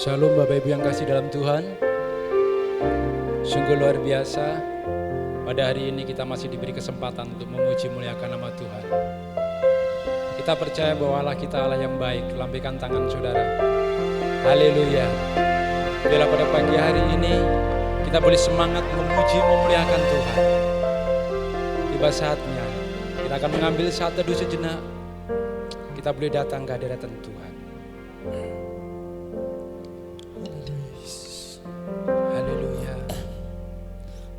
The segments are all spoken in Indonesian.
Shalom Bapak Ibu yang kasih dalam Tuhan. Sungguh luar biasa, pada hari ini kita masih diberi kesempatan untuk memuji muliakan nama Tuhan. Kita percaya bahwa Allah kita Allah yang baik. Lambaikan tangan saudara. Haleluya. Biarlah pada pagi hari ini kita boleh semangat memuji memuliakan Tuhan. Tiba saatnya kita akan mengambil saat teduh sejenak. Kita boleh datang ke hadirat Tuhan. Haleluya.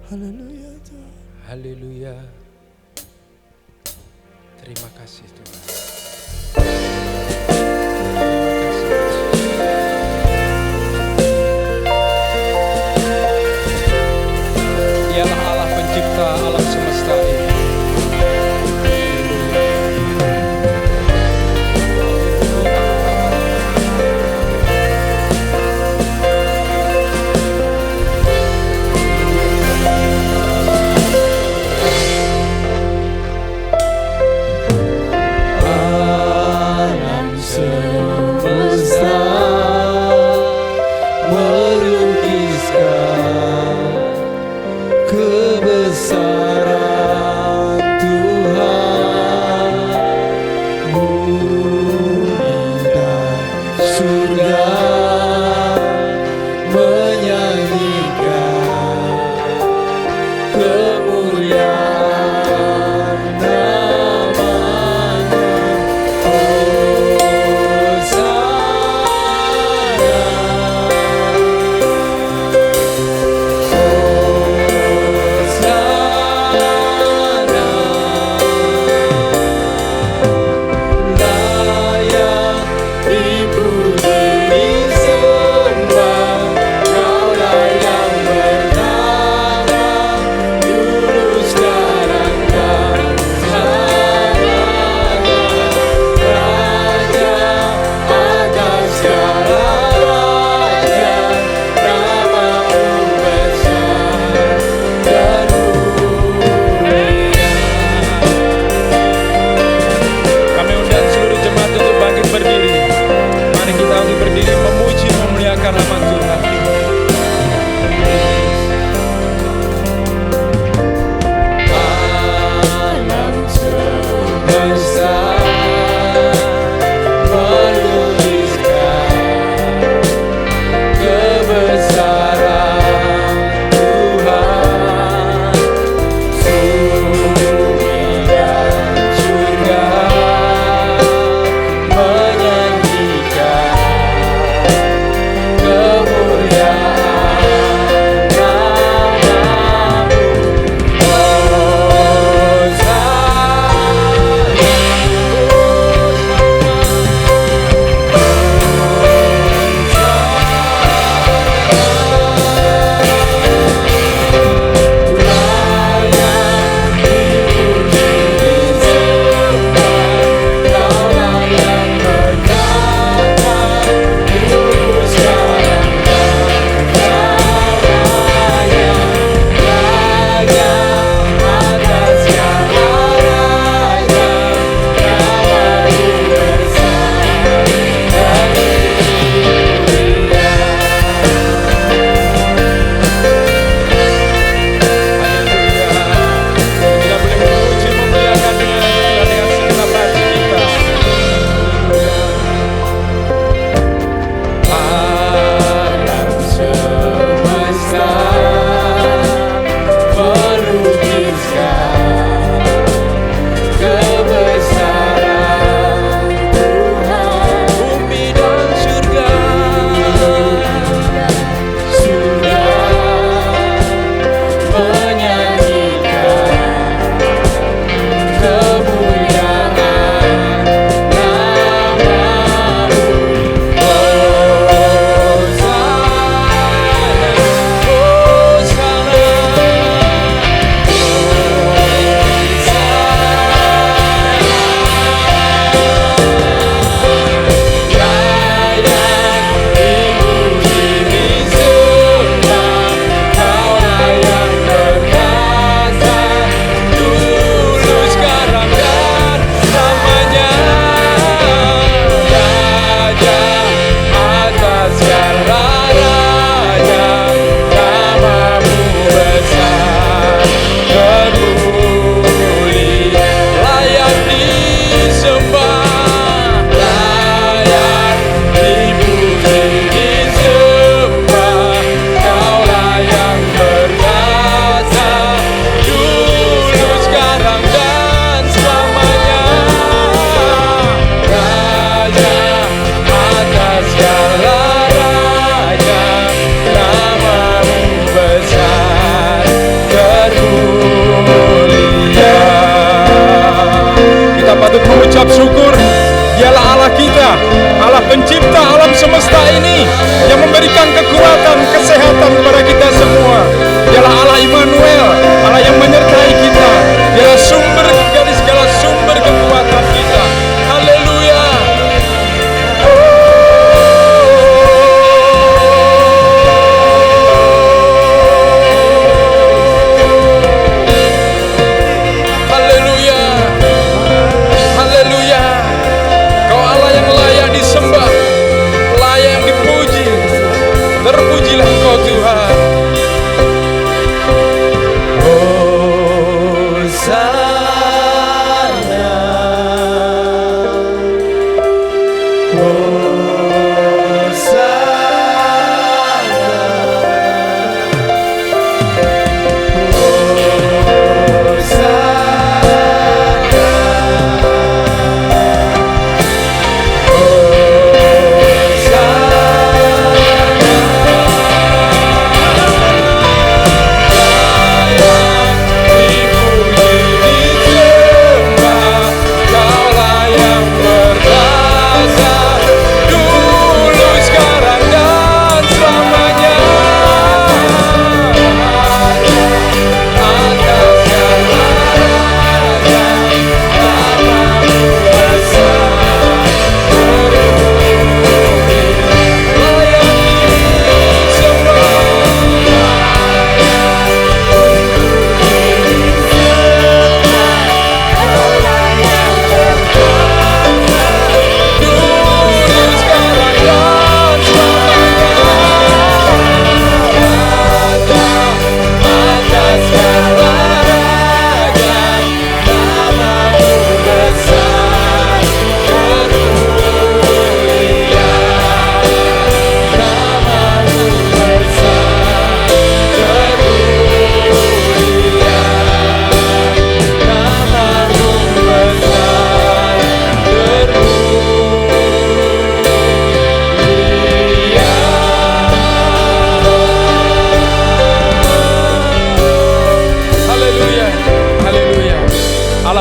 Haleluya Tuhan. Haleluya. Terima kasih Tuhan. Dialah Allah pencipta alam semesta ini. Layak dipuji. pencipta alam semesta ini, yang memberikan kekuatan, kesehatan kepada kita semua. Dialah Allah Immanuel, Allah yang menyertai kita. Dialah sumber dari segala sumber kekuatan kita. Haleluya. Haleluya. Haleluya. Kau Allah yang layak disembah, layak yang dipuji. Terpujilah Engkau Tuhan.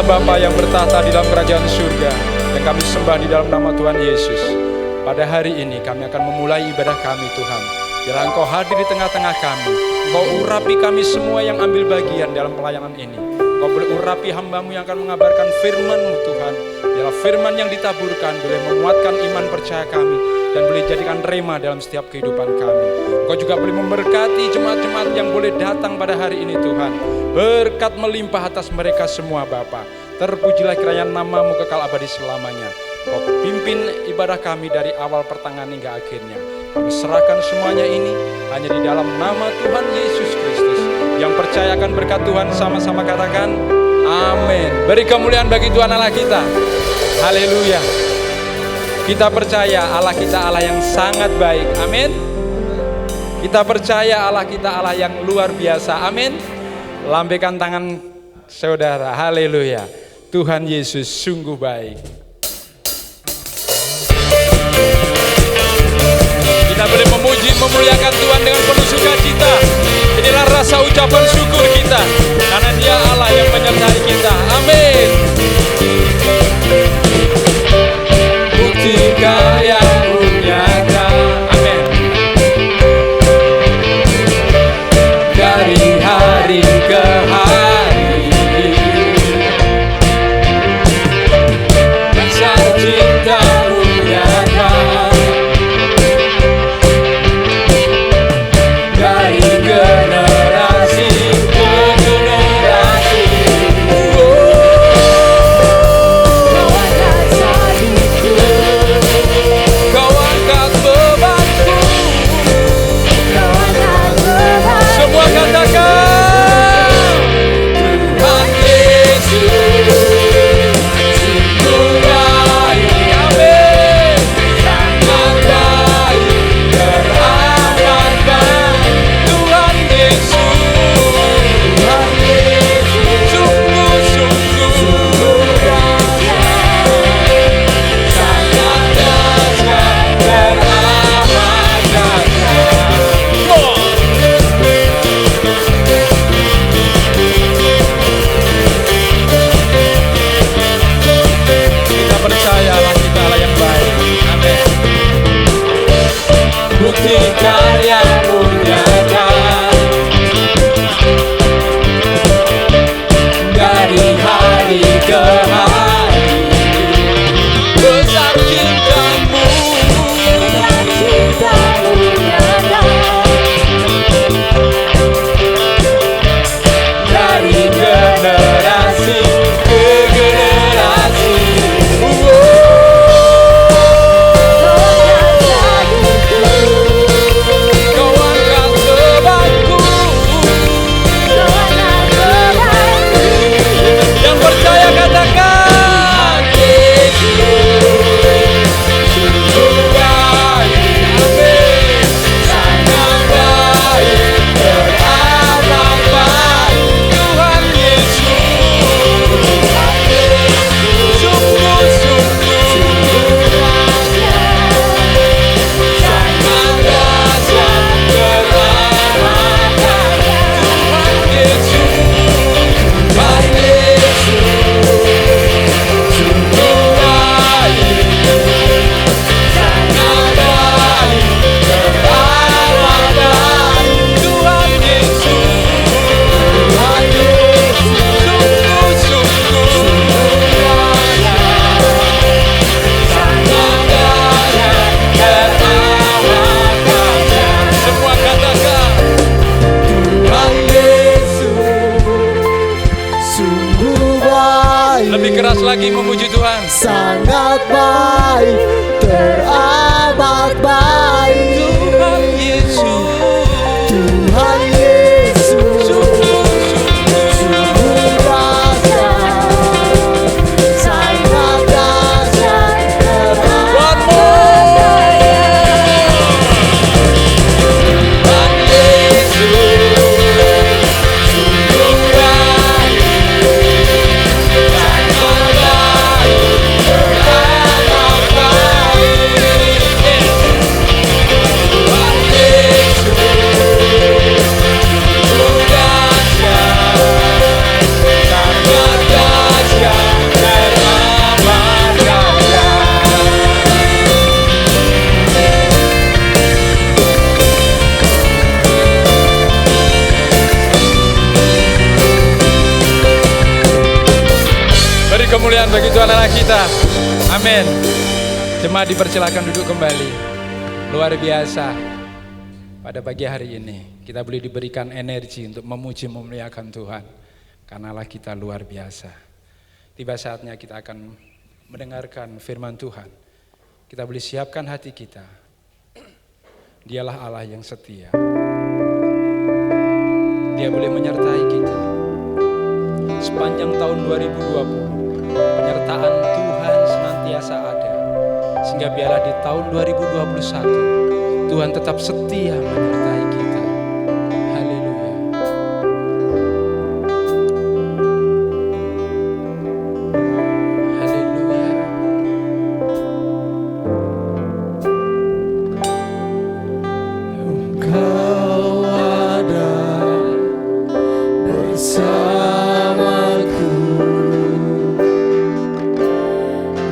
Bapa yang bertahta di dalam kerajaan surga, yang kami sembah di dalam nama Tuhan Yesus. Pada hari ini kami akan memulai ibadah kami Tuhan. Biarlah Engkau hadir di tengah-tengah kami. Engkau urapi kami semua yang ambil bagian dalam pelayanan ini. Engkau boleh urapi hamba-Mu yang akan mengabarkan firman-Mu Tuhan. Biarlah firman yang ditaburkan boleh menguatkan iman percaya kami dan boleh jadikan rema dalam setiap kehidupan kami. Engkau juga boleh memberkati jemaat-jemaat yang boleh datang pada hari ini Tuhan. Berkat melimpah atas mereka semua Bapa. Terpujilah kiranya nama-Mu kekal abadi selamanya. Kau pimpin ibadah kami dari awal pertengahan hingga akhirnya. Kami serahkan semuanya ini hanya di dalam nama Tuhan Yesus Kristus. Yang percaya akan berkat Tuhan sama-sama katakan amin. Beri kemuliaan bagi Tuhan Allah kita. Haleluya. Kita percaya Allah kita Allah yang sangat baik. Amin. Kita percaya Allah kita Allah yang luar biasa. Amin. Lambaikan tangan saudara. Haleluya. Tuhan Yesus sungguh baik. Kita boleh memuji, memuliakan Tuhan dengan penuh sukacita. Inilah rasa ucapan syukur kita, karena Dia Allah yang menyertai kita. Amin. Buktikan yang nyata. Amin. Dari hari ke hari, besar cinta-Mu nyata. Dari generasi ke percayamu nyata dari hari ke hari. Besar cintamu nyata dari generasi ke generasi. Kau angkat sebabku, yang percaya katakan Yesus sungguh baik, amin, sangat baik, teramat baik. Tuhan Yesus sungguh-sungguh sangat dahsyat, teramat baik. Tuhan Yesus, Tuhan Yesus sungguh baik, sangat baik, teramat baik. Tuhan Yesus, Tuhan Yesus sungguh-sungguh sangat dahsyat, teramat baik. Semua katakan Tuhan Yesus Sungguh baik, lebih keras lagi memuji Tuhan. sangat baik, teramat baik. Tuhan Yesus Tuhan Yesus sungguh-sungguh sungguh dahsyat, sangat dahsyat, One more. Tuhan Yesus sungguh baik, sangat baik, teramat baik. Tuhan Yesus sungguh dahsyat, sangat dahsyat, teramat dahsyat. Beri kemuliaan bagi Tuhan Allah kita. Amin. Jemaat dipersilakan duduk kembali. Luar biasa. Pada pagi hari ini kita boleh diberikan energi untuk memuji memuliakan Tuhan. Karena Allah kita luar biasa. Tiba saatnya kita akan mendengarkan firman Tuhan. Kita boleh siapkan hati kita. Dialah Allah yang setia. Dia boleh menyertai kita. Sepanjang tahun 2020, penyertaan Tuhan senantiasa ada. Sehingga biarlah di tahun 2021, Tuhan tetap setia menyertai kita. Haleluya. Haleluya. Engkau ada bersamaku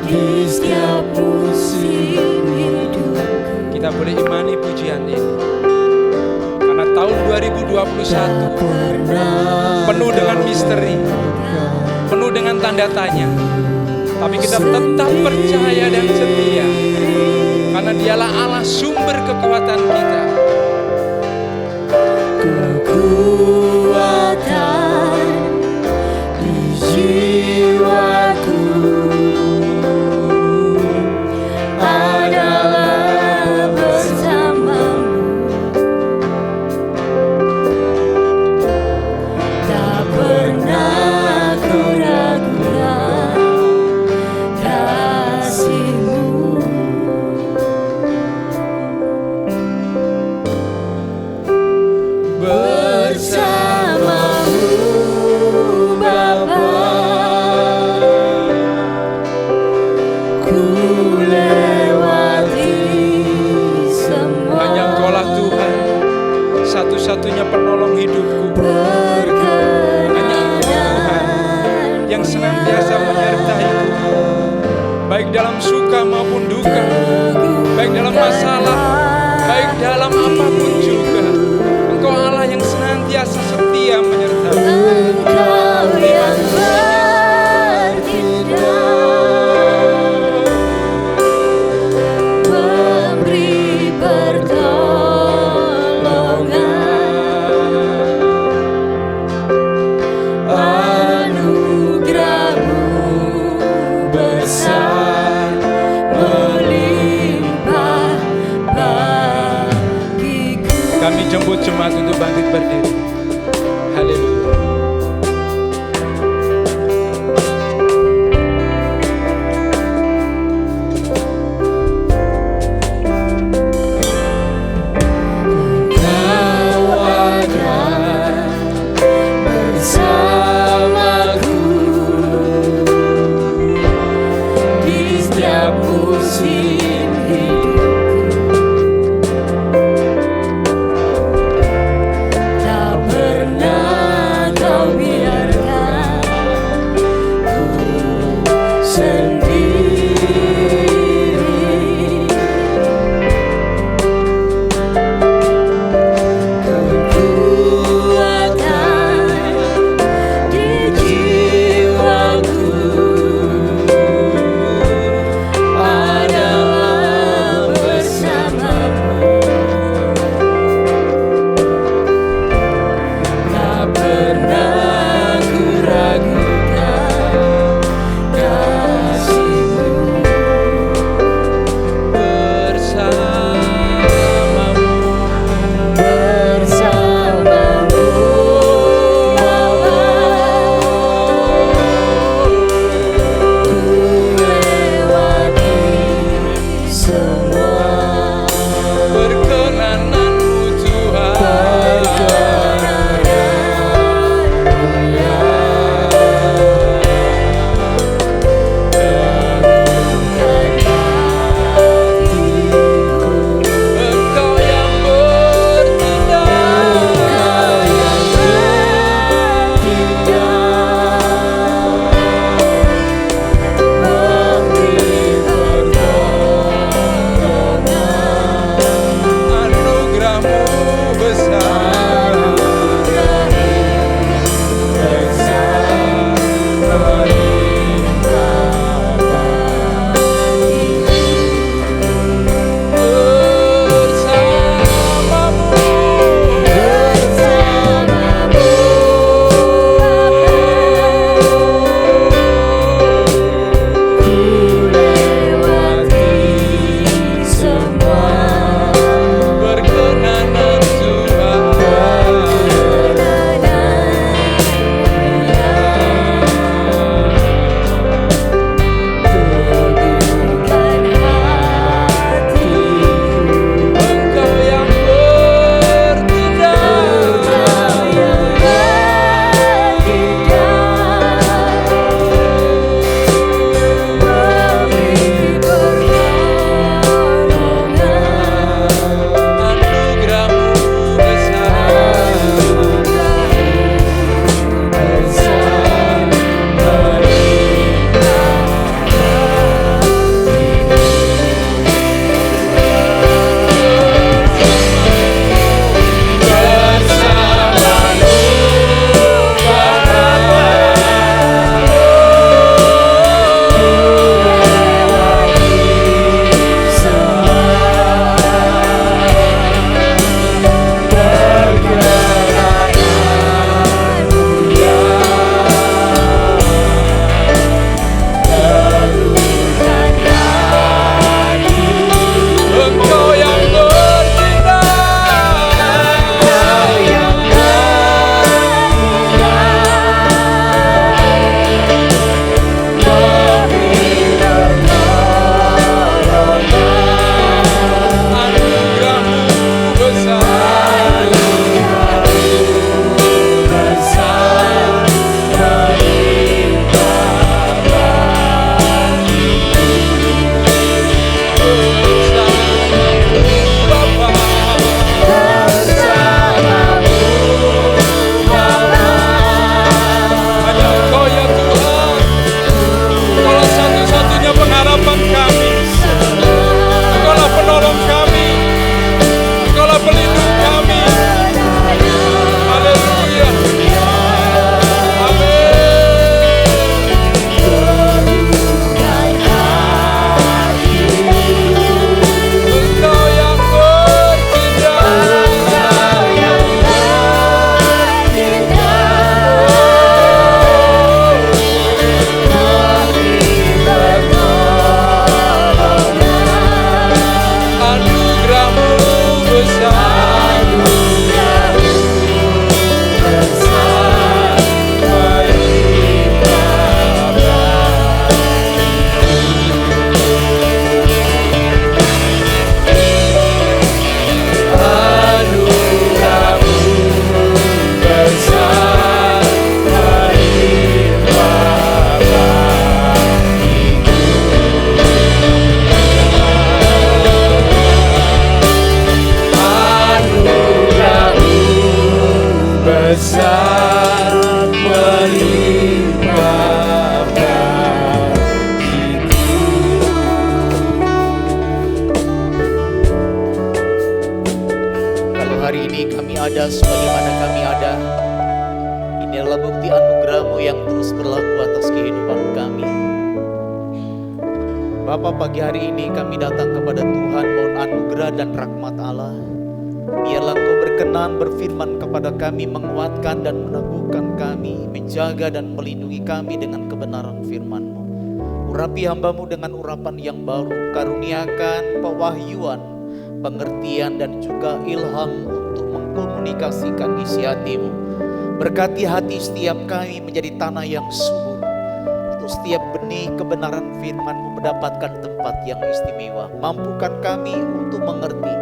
di setiap musim hidup. Kita boleh imani pujian ini. Karena tahun 2021 penuh dengan misteri, penuh dengan tanda tanya. Tapi kita tetap percaya dan setia. Karena dialah Allah sumber kekuatan kita. Kekuatan di jiwaku adalah bersamamu. Tak pernah ku ragukan kasih-Mu. Jemaat untuk bangkit berdiri. Haleluya. Tak ada sebagaimana kami ada. Ini adalah bukti anugerah-Mu yang terus berlaku atas kehidupan kami. Bapa, pagi hari ini kami datang kepada Tuhan mohon anugerah dan rahmat Allah. Biarlah Engkau berkenan berfirman kepada kami, menguatkan dan meneguhkan kami, menjaga dan melindungi kami dengan kebenaran firman-Mu. Urapi hamba-Mu dengan urapan yang baru, karuniakan pewahyuan, pengertian dan juga ilham untuk mengkomunikasikan isi hati-Mu. Berkati hati setiap kami menjadi tanah yang subur, untuk setiap benih kebenaran firman-Mu mendapatkan tempat yang istimewa. Mampukan kami untuk mengerti,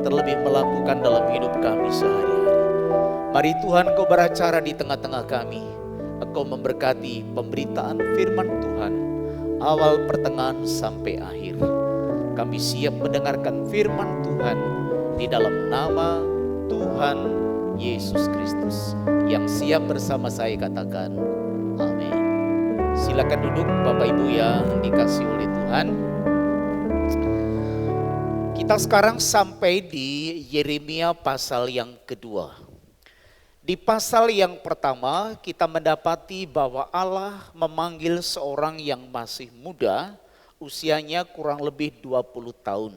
terlebih melakukan dalam hidup kami sehari-hari. Mari Tuhan Engkau beracara di tengah-tengah kami. Engkau memberkati pemberitaan firman Tuhan, awal, pertengahan, sampai akhir. Kami siap mendengarkan firman Tuhan di dalam nama Tuhan Yesus Kristus. Yang siap bersama saya katakan amin. Silakan duduk Bapak Ibu yang dikasihi oleh Tuhan. Kita sekarang sampai di Yeremia pasal yang kedua. Di pasal yang pertama kita mendapati bahwa Allah memanggil seorang yang masih muda, usianya kurang lebih 20 tahun.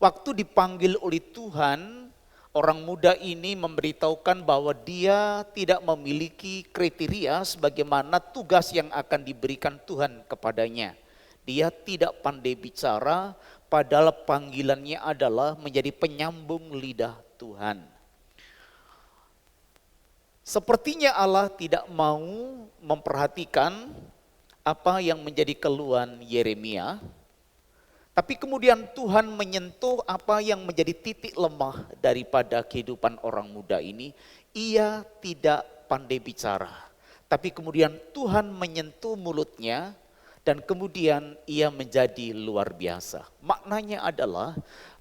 Waktu dipanggil oleh Tuhan, orang muda ini memberitahukan bahwa dia tidak memiliki kriteria sebagaimana tugas yang akan diberikan Tuhan kepadanya. Dia tidak pandai bicara, padahal panggilannya adalah menjadi penyambung lidah Tuhan. Sepertinya Allah tidak mau memperhatikan apa yang menjadi keluhan Yeremia, tapi kemudian Tuhan menyentuh apa yang menjadi titik lemah daripada kehidupan orang muda ini. Ia tidak pandai bicara, tapi kemudian Tuhan menyentuh mulutnya dan kemudian ia menjadi luar biasa. Maknanya adalah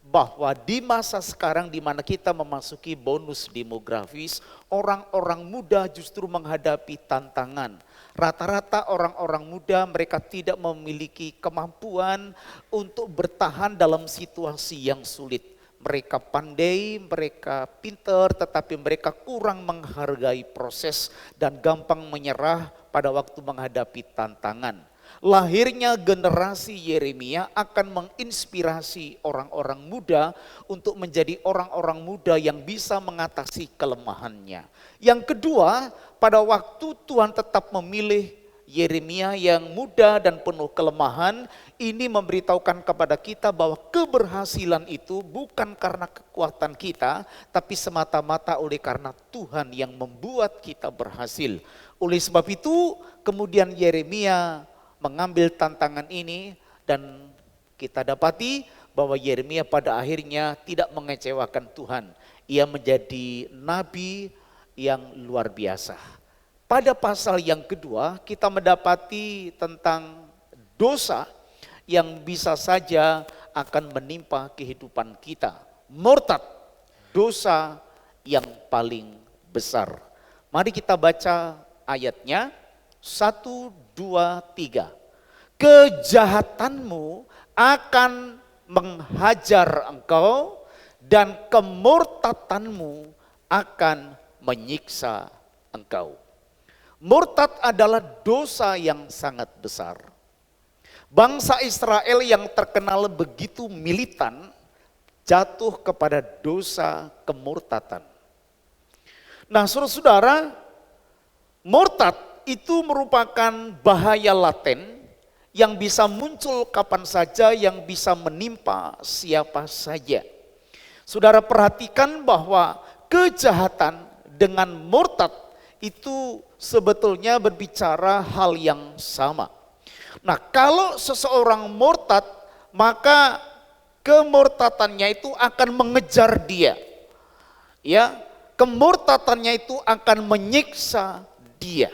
bahwa di masa sekarang di mana kita memasuki bonus demografis, orang-orang muda justru menghadapi tantangan. Rata-rata orang-orang muda mereka tidak memiliki kemampuan untuk bertahan dalam situasi yang sulit. Mereka pandai, mereka pintar, tetapi mereka kurang menghargai proses dan gampang menyerah pada waktu menghadapi tantangan. Lahirnya generasi Yeremia akan menginspirasi orang-orang muda untuk menjadi orang-orang muda yang bisa mengatasi kelemahannya. Yang kedua, pada waktu Tuhan tetap memilih Yeremia yang muda dan penuh kelemahan, ini memberitahukan kepada kita bahwa keberhasilan itu bukan karena kekuatan kita, tapi semata-mata oleh karena Tuhan yang membuat kita berhasil. Oleh sebab itu, kemudian Yeremia mengambil tantangan ini dan kita dapati bahwa Yeremia pada akhirnya tidak mengecewakan Tuhan. Ia menjadi nabi yang luar biasa. Pada pasal yang kedua kita mendapati tentang dosa yang bisa saja akan menimpa kehidupan kita. Murtad, dosa yang paling besar. Mari kita baca ayatnya. 1, 2, 3. Kejahatanmu akan menghajar engkau dan kemurtadanmu akan menyiksa engkau. Murtad adalah dosa yang sangat besar. Bangsa Israel yang terkenal begitu militan jatuh kepada dosa kemurtadan. Nah, saudara-saudara, murtad itu merupakan bahaya laten yang bisa muncul kapan saja, yang bisa menimpa siapa saja. Saudara perhatikan bahwa kejahatan dengan murtad itu sebetulnya berbicara hal yang sama. Nah, kalau seseorang murtad, maka kemurtadannya itu akan mengejar dia. Ya, kemurtadannya itu akan menyiksa dia.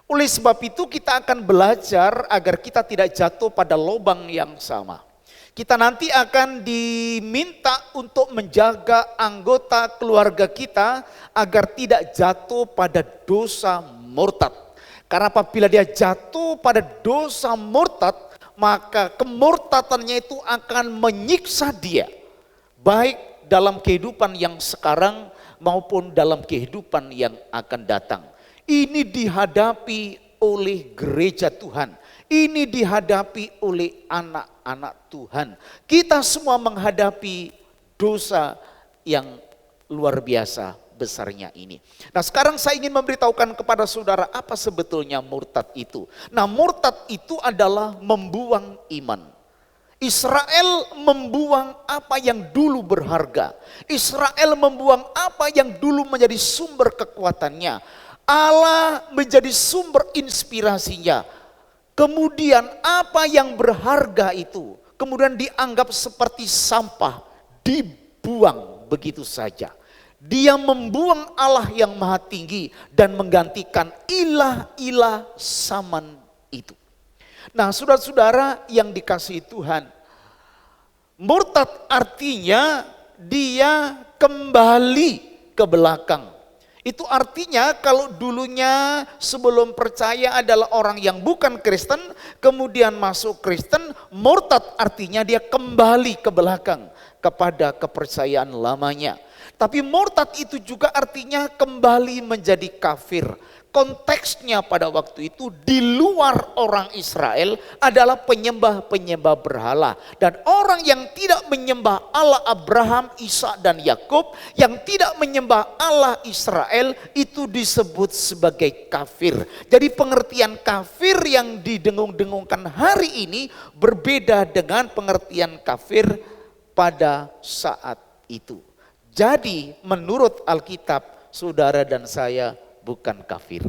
Oleh sebab itu kita akan belajar agar kita tidak jatuh pada lubang yang sama. Kita nanti akan diminta untuk menjaga anggota keluarga kita agar tidak jatuh pada dosa murtad. Karena apabila dia jatuh pada dosa murtad, maka kemurtadannya itu akan menyiksa dia. Baik dalam kehidupan yang sekarang maupun dalam kehidupan yang akan datang. Ini dihadapi oleh gereja Tuhan. Ini dihadapi oleh anak-anak Tuhan. Kita semua menghadapi dosa yang luar biasa besarnya ini. Nah, sekarang saya ingin memberitahukan kepada saudara apa sebetulnya murtad itu. Nah, murtad itu adalah membuang iman. Israel membuang apa yang dulu berharga. Israel membuang apa yang dulu menjadi sumber kekuatannya. Allah menjadi sumber inspirasinya. Kemudian apa yang berharga itu kemudian dianggap seperti sampah, dibuang begitu saja. Dia membuang Allah yang maha tinggi dan menggantikan ilah-ilah zaman itu. Nah, saudara-saudara yang dikasihi Tuhan, murtad artinya dia kembali ke belakang. Itu artinya kalau dulunya sebelum percaya adalah orang yang bukan Kristen, kemudian masuk Kristen, murtad artinya dia kembali ke belakang kepada kepercayaan lamanya. Tapi murtad itu juga artinya kembali menjadi kafir. Konteksnya pada waktu itu di luar orang Israel adalah penyembah-penyembah berhala. Dan orang yang tidak menyembah Allah Abraham, Ishak dan Yakub, yang tidak menyembah Allah Israel itu disebut sebagai kafir. Jadi pengertian kafir yang didengung-dengungkan hari ini berbeda dengan pengertian kafir pada saat itu. Jadi menurut Alkitab, saudara dan saya bukan kafir.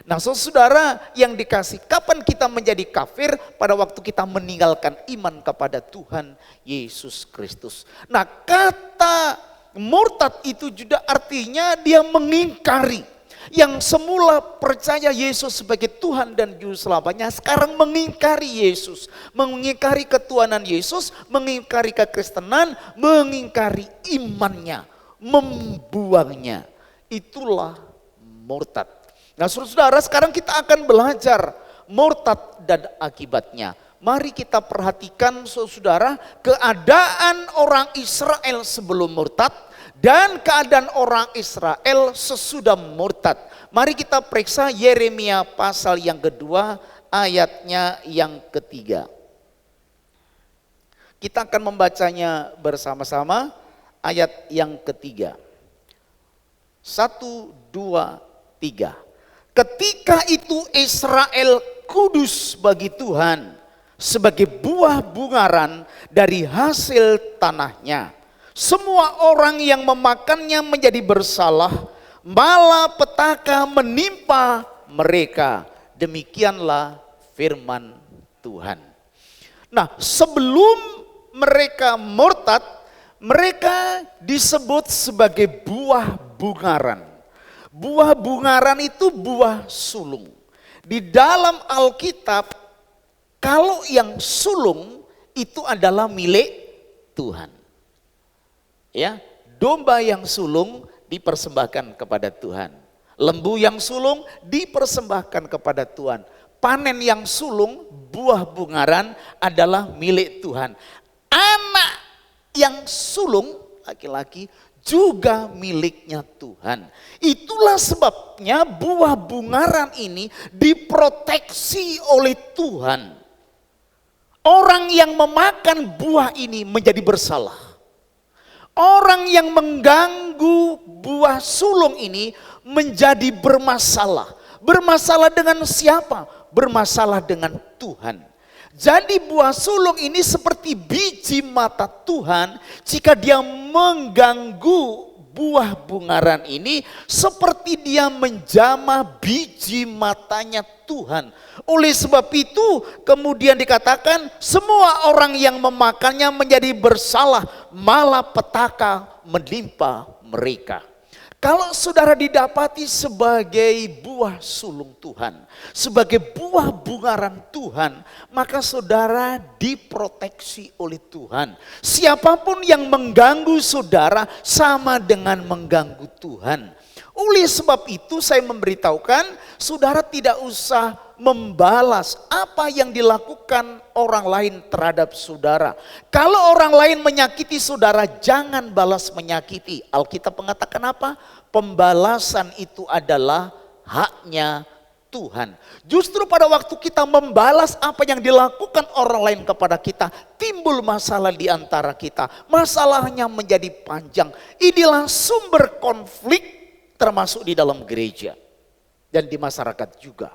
Nah, saudara yang dikasih, kapan kita menjadi kafir? Pada waktu kita meninggalkan iman kepada Tuhan Yesus Kristus. Nah, kata murtad itu juga artinya dia mengingkari. Yang semula percaya Yesus sebagai Tuhan dan Juru Selamatnya, sekarang mengingkari Yesus, mengingkari ketuhanan Yesus, mengingkari kekristenan, mengingkari imannya, membuangnya. Itulah murtad. Nah, saudara, sekarang kita akan belajar murtad dan akibatnya. Mari kita perhatikan, saudara, keadaan orang Israel sebelum murtad dan keadaan orang Israel sesudah murtad. Mari kita periksa Yeremia pasal yang kedua, ayatnya yang ketiga. Kita akan membacanya bersama-sama, ayat yang ketiga. 1, 2, 3. Ketika itu Israel kudus bagi Tuhan sebagai buah bungaran dari hasil tanahnya. Semua orang yang memakannya menjadi bersalah, malapetaka menimpa mereka. Demikianlah firman Tuhan. Nah, sebelum mereka murtad, mereka disebut sebagai buah bungaran. Buah bungaran itu buah sulung. Di dalam Alkitab, kalau yang sulung itu adalah milik Tuhan. Ya, domba yang sulung dipersembahkan kepada Tuhan. Lembu yang sulung dipersembahkan kepada Tuhan. Panen yang sulung, buah bungaran adalah milik Tuhan. Anak yang sulung, laki-laki, juga miliknya Tuhan. Itulah sebabnya buah bungaran ini diproteksi oleh Tuhan. Orang yang memakan buah ini menjadi bersalah. Orang yang mengganggu buah sulung ini menjadi bermasalah. Bermasalah dengan siapa? Bermasalah dengan Tuhan. Jadi buah sulung ini seperti biji mata Tuhan. Jika dia mengganggu buah bungaran ini, seperti dia menjamah biji matanya Tuhan. Oleh sebab itu kemudian dikatakan semua orang yang memakannya menjadi bersalah, malapetaka menimpa mereka. Kalau saudara didapati sebagai buah sulung Tuhan, sebagai buah bungaran Tuhan, maka saudara diproteksi oleh Tuhan. Siapapun yang mengganggu saudara sama dengan mengganggu Tuhan. Oleh sebab itu saya memberitahukan, saudara tidak usah membalas apa yang dilakukan orang lain terhadap saudara. Kalau orang lain menyakiti saudara, jangan balas menyakiti. Alkitab mengatakan apa? Pembalasan itu adalah haknya Tuhan. Justru pada waktu kita membalas apa yang dilakukan orang lain kepada kita, timbul masalah di antara kita. Masalahnya menjadi panjang. Inilah sumber konflik termasuk di dalam gereja dan di masyarakat juga.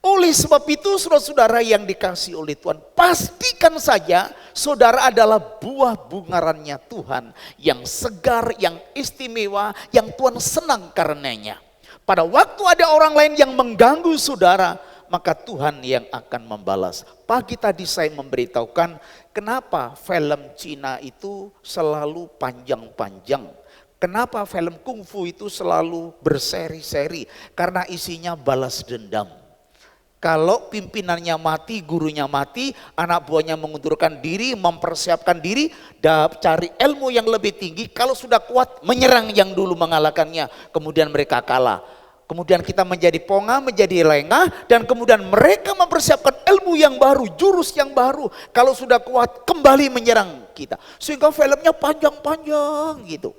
Oleh sebab itu saudara-saudara yang dikasihi oleh Tuhan, pastikan saja saudara adalah buah bungarannya Tuhan yang segar, yang istimewa, yang Tuhan senang karenanya. Pada waktu ada orang lain yang mengganggu saudara, maka Tuhan yang akan membalas. Pagi tadi saya memberitahukan kenapa film Cina itu selalu panjang-panjang. Kenapa film kungfu itu selalu berseri-seri? Karena isinya balas dendam. Kalau pimpinannya mati, gurunya mati, anak buahnya mengundurkan diri, mempersiapkan diri, cari ilmu yang lebih tinggi. Kalau sudah kuat, menyerang yang dulu mengalahkannya. Kemudian mereka kalah. Kemudian kita menjadi ponga, menjadi lengah, dan kemudian mereka mempersiapkan ilmu yang baru, jurus yang baru. Kalau sudah kuat, kembali menyerang kita. Sehingga filmnya panjang-panjang gitu.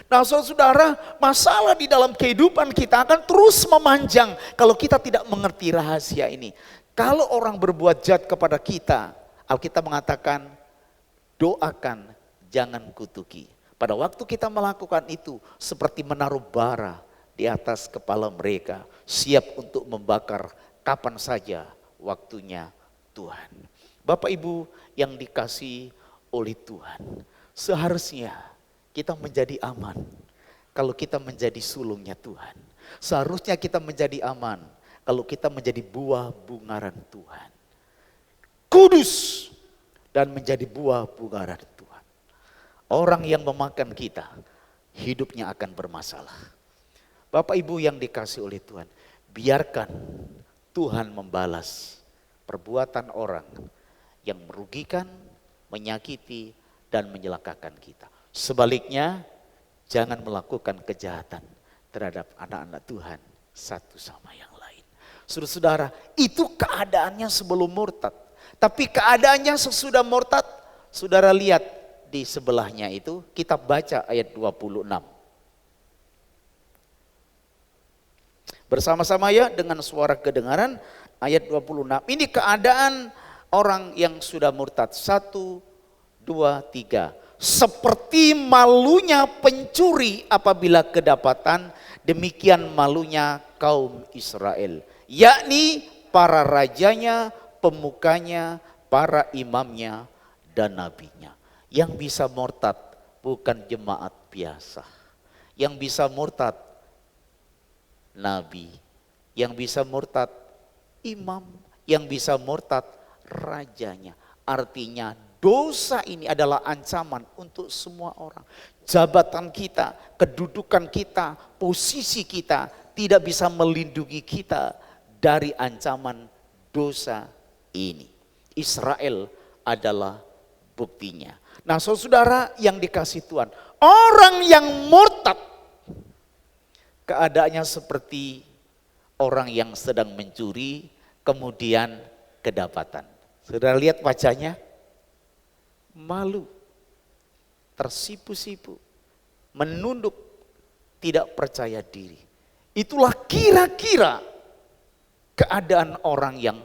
Nah saudara, masalah di dalam kehidupan kita akan terus memanjang kalau kita tidak mengerti rahasia ini. Kalau orang berbuat jahat kepada kita, Alkitab mengatakan doakan, jangan kutuki. Pada waktu kita melakukan itu seperti menaruh bara di atas kepala mereka, siap untuk membakar kapan saja waktunya Tuhan. Bapak Ibu yang dikasihi oleh Tuhan, seharusnya kita menjadi aman kalau kita menjadi sulungnya Tuhan. Seharusnya kita menjadi aman kalau kita menjadi buah bungaran Tuhan. Kudus dan menjadi buah bungaran Tuhan. Orang yang memakan kita, hidupnya akan bermasalah. Bapak Ibu yang dikasihi oleh Tuhan, biarkan Tuhan membalas perbuatan orang yang merugikan, menyakiti, dan menyelakakan kita. Sebaliknya, jangan melakukan kejahatan terhadap anak-anak Tuhan satu sama yang lain. Saudara-saudara, itu keadaannya sebelum murtad. Tapi keadaannya sesudah murtad, saudara lihat di sebelahnya itu, kita baca ayat 26. Bersama-sama ya dengan suara kedengaran ayat 26. Ini keadaan orang yang sudah murtad. 1, 2, 3. Seperti malunya pencuri apabila kedapatan, demikian malunya kaum Israel. Yakni para rajanya, pemukanya, para imamnya, dan nabinya. Yang bisa murtad bukan jemaat biasa. Yang bisa murtad nabi. Yang bisa murtad imam. Yang bisa murtad rajanya. Artinya dosa ini adalah ancaman untuk semua orang. Jabatan kita, kedudukan kita, posisi kita tidak bisa melindungi kita dari ancaman dosa ini. Israel adalah buktinya. Nah saudara yang dikasihi Tuhan, orang yang murtad keadaannya seperti orang yang sedang mencuri kemudian kedapatan. Saudara lihat wajahnya, malu, tersipu-sipu, menunduk, tidak percaya diri. Itulah kira-kira keadaan orang yang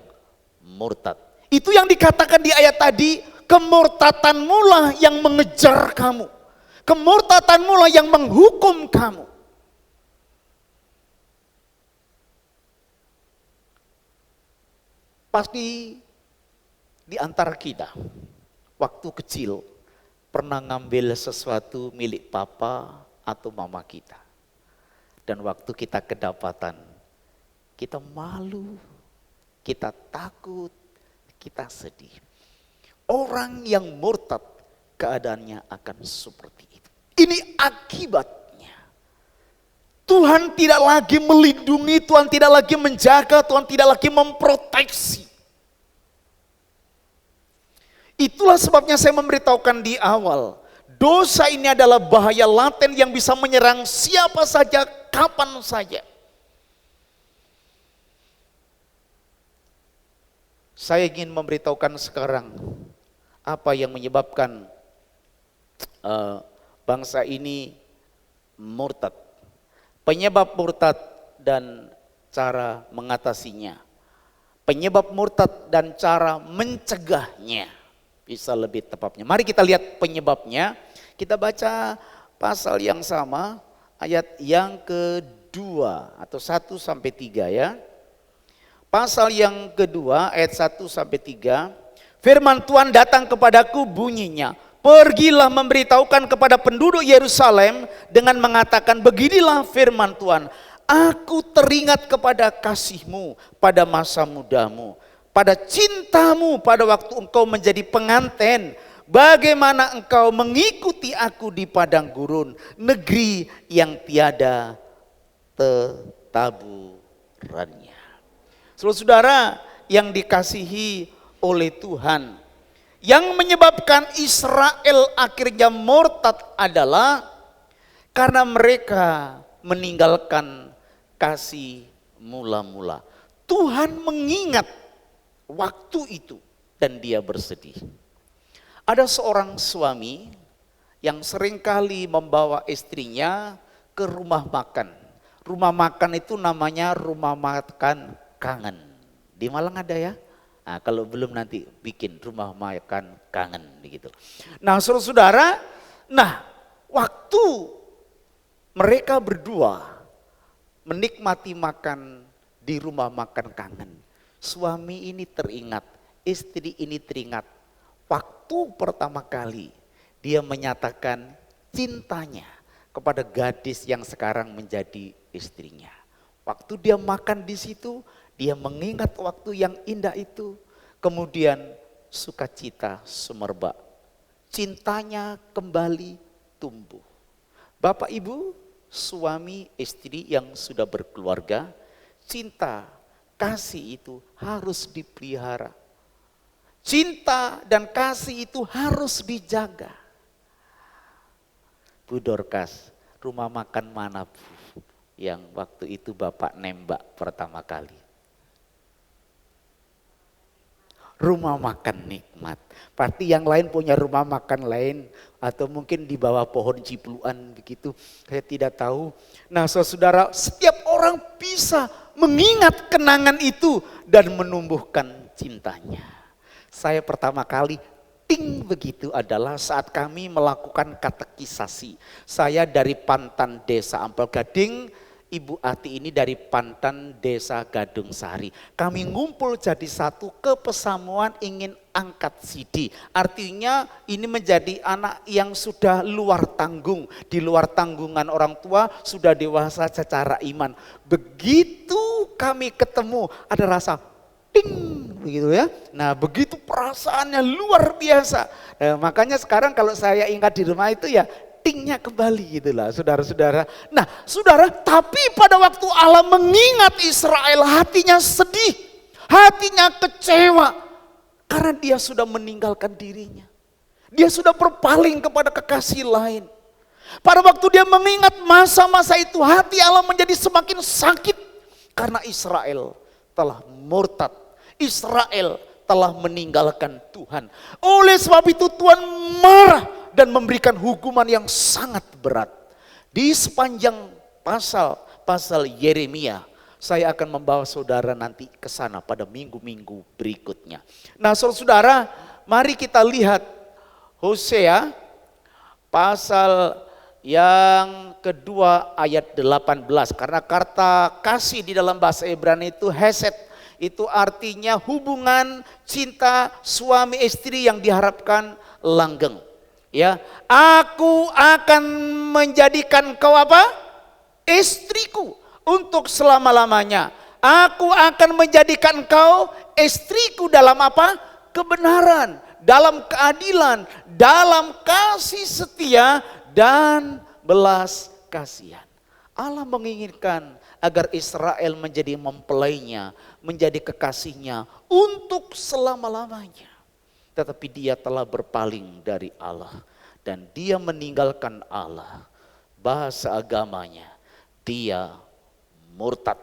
murtad. Itu yang dikatakan di ayat tadi, kemurtadanmu lah yang mengejar kamu. Kemurtadanmu lah yang menghukum kamu. Pasti di antara kita waktu kecil pernah ngambil sesuatu milik papa atau mama kita. Dan waktu kita kedapatan, kita malu, kita takut, kita sedih. Orang yang murtad keadaannya akan seperti itu. Ini akibatnya. Tuhan tidak lagi melindungi, Tuhan tidak lagi menjaga, Tuhan tidak lagi memproteksi. Itulah sebabnya saya memberitahukan di awal, dosa ini adalah bahaya laten yang bisa menyerang siapa saja, kapan saja. Saya ingin memberitahukan sekarang apa yang menyebabkan bangsa ini murtad. Penyebab murtad dan cara mengatasinya. Penyebab murtad dan cara mencegahnya. Bisa lebih tepatnya. Mari kita lihat penyebabnya. Kita baca pasal yang sama, ayat yang kedua atau 1 sampai 3 ya. Pasal yang kedua ayat 1 sampai 3. Firman Tuhan datang kepadaku bunyinya, pergilah memberitahukan kepada penduduk Yerusalem dengan mengatakan, beginilah firman Tuhan, aku teringat kepada kasihmu pada masa mudamu, pada cintamu pada waktu engkau menjadi pengantin, bagaimana engkau mengikuti aku di padang gurun, negeri yang tiada tetaburannya. Saudara-saudara yang dikasihi oleh Tuhan, yang menyebabkan Israel akhirnya murtad adalah karena mereka meninggalkan kasih mula-mula. Tuhan mengingat waktu itu dan dia bersedih. Ada seorang suami yang seringkali membawa istrinya ke rumah makan. Rumah makan itu namanya rumah makan kangen. Di Malang ada ya? Nah, kalau belum nanti bikin rumah makan kangen begitu. Nah, saudara-saudara, waktu mereka berdua menikmati makan di rumah makan kangen, suami ini teringat, istri ini teringat. Waktu pertama kali dia menyatakan cintanya kepada gadis yang sekarang menjadi istrinya. Waktu dia makan di situ, dia mengingat waktu yang indah itu. Kemudian sukacita sumerbak. Cintanya kembali tumbuh. Bapak ibu, suami istri yang sudah berkeluarga, cinta, kasih itu harus dipelihara. Cinta dan kasih itu harus dijaga. Bu Dorcas, rumah makan mana Bu yang waktu itu Bapak nembak pertama kali? Rumah makan Nikmat. Pasti yang lain punya rumah makan lain atau mungkin di bawah pohon cipluan begitu. Saya tidak tahu. Nah, saudara, setiap orang bisa mengingat kenangan itu dan menumbuhkan cintanya. Saya pertama kali begitu adalah saat kami melakukan katekisasi. Saya dari Pantan Desa Ampel Gading, Ibu Ati ini dari Pantan Desa Gadung Sari. Kami ngumpul jadi satu ke pesamuan ingin angkat sidi. Artinya ini menjadi anak yang sudah luar tanggung. Di luar tanggungan orang tua, sudah dewasa secara iman. Begitu kami ketemu ada rasa begitu ya. Nah, begitu perasaannya luar biasa. Makanya sekarang kalau saya ingat di rumah itu ya tingnya kembali gitulah saudara-saudara. Nah, saudara, tapi pada waktu Allah mengingat Israel, hatinya sedih, hatinya kecewa karena dia sudah meninggalkan dirinya. Dia sudah berpaling kepada kekasih lain. Pada waktu dia mengingat masa-masa itu, hati Allah menjadi semakin sakit karena Israel telah murtad. Israel telah meninggalkan Tuhan. Oleh sebab itu Tuhan marah dan memberikan hukuman yang sangat berat. Di sepanjang pasal Yeremia, saya akan membawa saudara nanti ke sana pada minggu-minggu berikutnya. Nah, saudara, mari kita lihat Hosea pasal yang kedua ayat 18. Karena kata kasih di dalam bahasa Ibrani itu hesed. Itu artinya hubungan cinta suami istri yang diharapkan langgeng. Ya, aku akan menjadikan kau apa? Istriku untuk selama-lamanya. Aku akan menjadikan kau istriku dalam apa? Kebenaran, dalam keadilan, dalam kasih setia dan belas kasihan. Allah menginginkan agar Israel menjadi mempelainya, menjadi kekasihnya untuk selama-lamanya. Tetapi dia telah berpaling dari Allah dan dia meninggalkan Allah. Bahasa agamanya, dia murtad.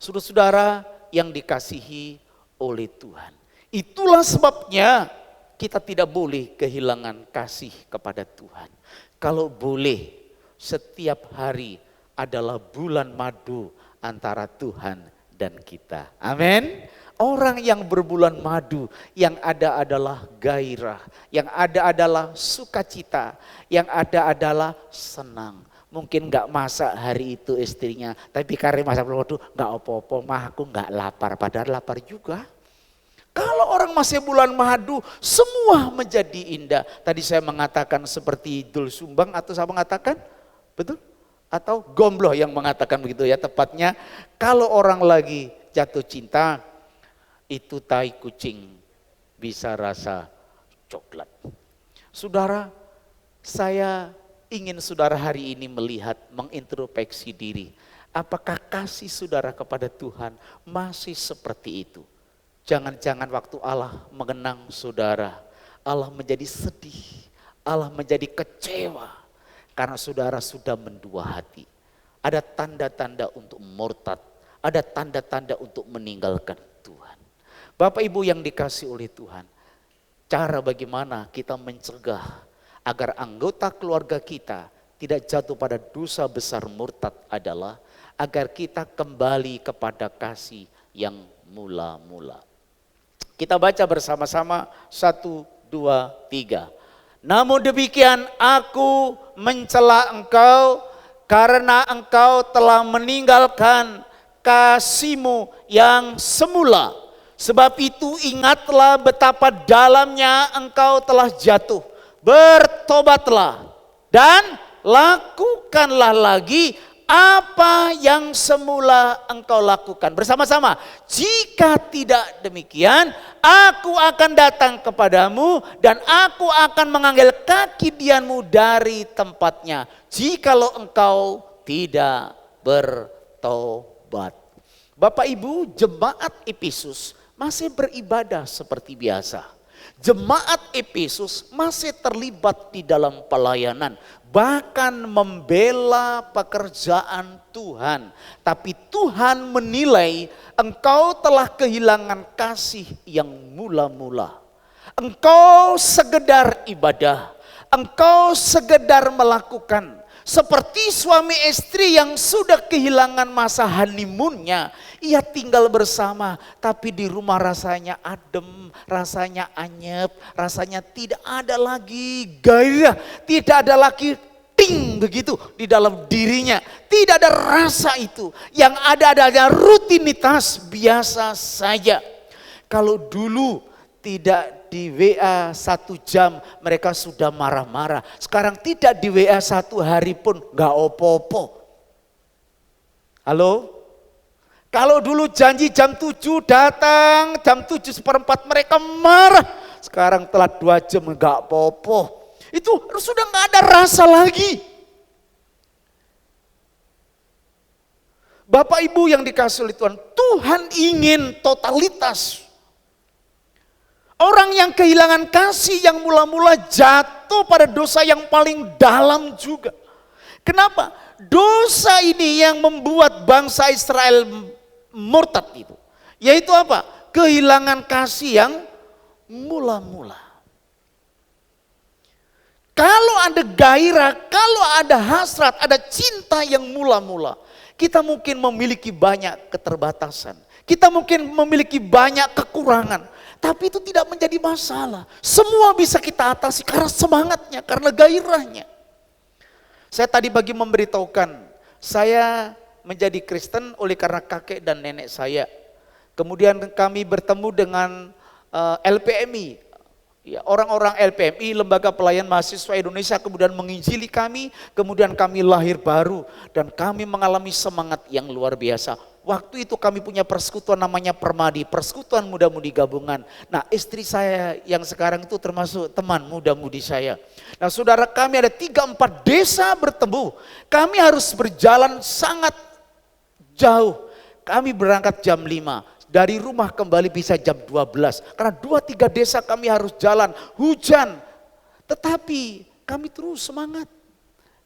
Saudara-saudara yang dikasihi oleh Tuhan. Itulah sebabnya kita tidak boleh kehilangan kasih kepada Tuhan. Kalau boleh, setiap hari adalah bulan madu antara Tuhan dan kita. Amin. Orang yang berbulan madu, yang ada adalah gairah, yang ada adalah sukacita, yang ada adalah senang. Mungkin gak masak hari itu istrinya, tapi karena masak bulan madu gak apa-apa, mah aku gak lapar, padahal lapar juga. Kalau orang masih bulan madu, semua menjadi indah. Tadi saya mengatakan seperti Dul Sumbang atau saya mengatakan, betul? Atau Gombloh yang mengatakan begitu ya tepatnya. Kalau orang lagi jatuh cinta, itu tai kucing bisa rasa coklat. Saudara, saya ingin saudara hari ini melihat, mengintrospeksi diri. Apakah kasih saudara kepada Tuhan masih seperti itu? Jangan-jangan waktu Allah mengenang saudara, Allah menjadi sedih, Allah menjadi kecewa. Karena saudara sudah mendua hati. Ada tanda-tanda untuk murtad, ada tanda-tanda untuk meninggalkan Tuhan. Bapak Ibu yang dikasih oleh Tuhan, cara bagaimana kita mencegah agar anggota keluarga kita tidak jatuh pada dosa besar murtad adalah agar kita kembali kepada kasih yang mula-mula. Kita baca bersama-sama 1, 2, 3. Namun demikian aku mencela engkau karena engkau telah meninggalkan kasihmu yang semula. Sebab itu ingatlah betapa dalamnya engkau telah jatuh. Bertobatlah dan lakukanlah lagi apa yang semula engkau lakukan. Bersama-sama, jika tidak demikian, aku akan datang kepadamu dan aku akan mengambil kaki dianmu dari tempatnya. Jikalau engkau tidak bertobat. Bapak Ibu, jemaat Efesus masih beribadah seperti biasa. Jemaat Efesus masih terlibat di dalam pelayanan, bahkan membela pekerjaan Tuhan. Tapi Tuhan menilai engkau telah kehilangan kasih yang mula-mula. Engkau sekedar ibadah, engkau sekedar melakukan. Seperti suami istri yang sudah kehilangan masa honeymoonnya. Ia tinggal bersama, tapi di rumah rasanya adem, rasanya anyep, rasanya tidak ada lagi gairah, tidak ada lagi ting begitu di dalam dirinya. Tidak ada rasa itu, yang ada adalah rutinitas biasa saja. Kalau dulu tidak di WA 1 jam mereka sudah marah-marah. Sekarang tidak di WA 1 hari pun gak opo-opo. Halo? Kalau dulu janji jam 7 datang, jam 7:15 mereka marah. Sekarang telah 2 jam gak apa-apa. Itu sudah gak ada rasa lagi. Bapak Ibu yang dikasih oleh Tuhan, Tuhan ingin totalitas. Orang yang kehilangan kasih yang mula-mula jatuh pada dosa yang paling dalam juga. Kenapa? Dosa ini yang membuat bangsa Israel murtad itu. Yaitu apa? Kehilangan kasih yang mula-mula. Kalau ada gairah, kalau ada hasrat, ada cinta yang mula-mula, kita mungkin memiliki banyak keterbatasan. Kita mungkin memiliki banyak kekurangan. Tapi itu tidak menjadi masalah. Semua bisa kita atasi karena semangatnya, karena gairahnya. Saya tadi pagi memberitahukan, saya menjadi Kristen oleh karena kakek dan nenek saya. Kemudian kami bertemu dengan LPMI. Ya, orang-orang LPMI, Lembaga Pelayan Mahasiswa Indonesia, kemudian menginjili kami, kemudian kami lahir baru. Dan kami mengalami semangat yang luar biasa. Waktu itu kami punya persekutuan namanya Permadi, Persekutuan Muda-Mudi Gabungan. Nah, istri saya yang sekarang itu termasuk teman muda-mudi saya. Nah, saudara, kami ada 3-4 desa bertemu. Kami harus berjalan sangat jauh. Kami berangkat jam 5. Dari rumah kembali bisa jam 12. Karena 2-3 desa kami harus jalan, hujan. Tetapi kami terus semangat.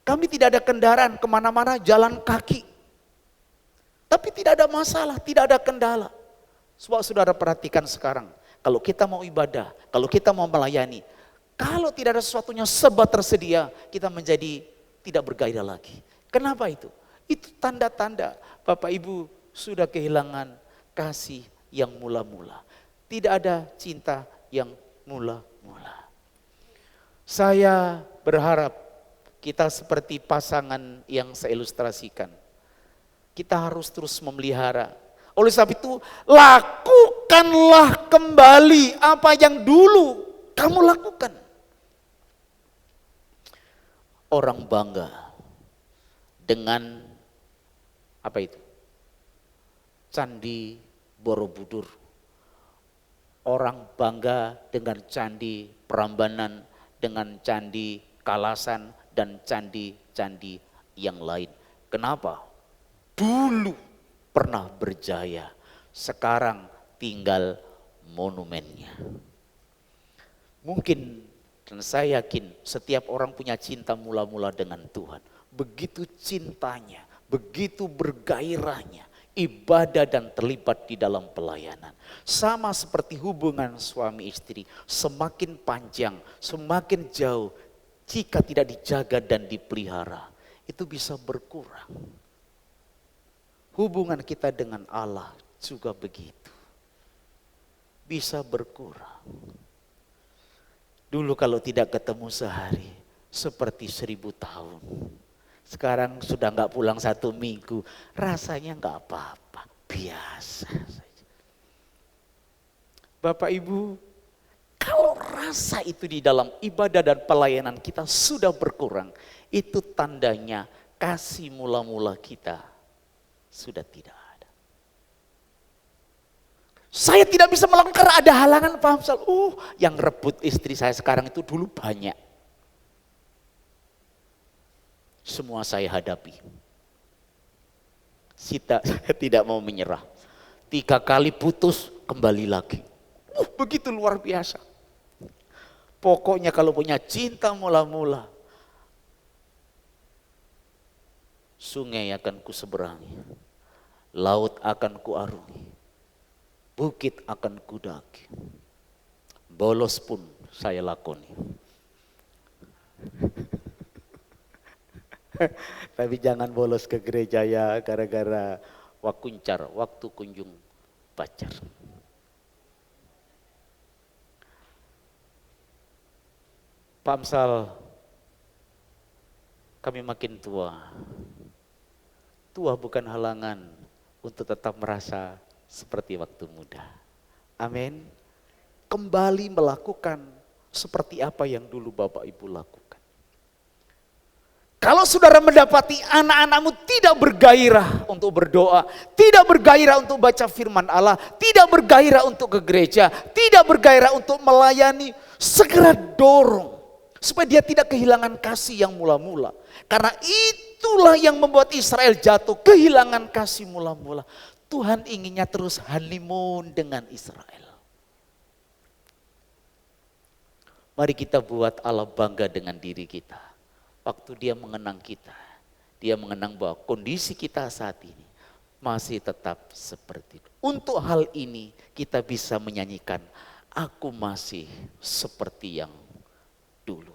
Kami tidak ada kendaraan, kemana-mana jalan kaki. Tapi tidak ada masalah, tidak ada kendala. Sebab saudara perhatikan sekarang, kalau kita mau ibadah, kalau kita mau melayani, kalau tidak ada sesuatunya serba tersedia, kita menjadi tidak bergairah lagi. Kenapa itu? Itu tanda-tanda Bapak Ibu sudah kehilangan kasih yang mula-mula. Tidak ada cinta yang mula-mula. Saya berharap kita seperti pasangan yang saya ilustrasikan. Kita harus terus memelihara. Oleh sebab itu, lakukanlah kembali apa yang dulu kamu lakukan. Orang bangga dengan apa itu? Candi Borobudur. Orang bangga dengan candi Prambanan, dengan candi Kalasan, dan candi-candi yang lain. Kenapa? Dulu pernah berjaya, sekarang tinggal monumennya. Mungkin, dan saya yakin setiap orang punya cinta mula-mula dengan Tuhan. Begitu cintanya, begitu bergairahnya, ibadah dan terlibat di dalam pelayanan. Sama seperti hubungan suami istri, semakin panjang, semakin jauh, jika tidak dijaga dan dipelihara, itu bisa berkurang. Hubungan kita dengan Allah juga begitu. Bisa berkurang. Dulu kalau tidak ketemu sehari, seperti 1000 tahun. Sekarang sudah nggak pulang 1 minggu, rasanya nggak apa-apa, biasa saja. Bapak Ibu, kalau rasa itu di dalam ibadah dan pelayanan kita sudah berkurang, itu tandanya kasih mula-mula kita sudah tidak ada. Saya tidak bisa melakukan karena ada halangan, paham? Yang rebut istri saya sekarang itu dulu banyak. Semua saya hadapi. Saya tidak mau menyerah. 3 kali putus, kembali lagi. Begitu luar biasa. Pokoknya kalau punya cinta mula-mula, sungai akan kuseberangi, laut akan kuarungi, bukit akan kudaki, bolos pun saya lakoni. Tapi jangan bolos ke gereja ya, gara-gara wakuncar, waktu kunjung pacar. Pak Amsal, kami makin tua. Tua bukan halangan untuk tetap merasa seperti waktu muda. Amin. Kembali melakukan seperti apa yang dulu Bapak Ibu lakukan. Kalau saudara mendapati anak-anakmu tidak bergairah untuk berdoa, tidak bergairah untuk baca firman Allah, tidak bergairah untuk ke gereja, tidak bergairah untuk melayani, segera dorong supaya dia tidak kehilangan kasih yang mula-mula. Karena itulah yang membuat Israel jatuh, kehilangan kasih mula-mula. Tuhan inginnya terus honeymoon dengan Israel. Mari kita buat Allah bangga dengan diri kita. Waktu dia mengenang kita, dia mengenang bahwa kondisi kita saat ini masih tetap seperti itu. Untuk hal ini kita bisa menyanyikan, aku masih seperti yang dulu.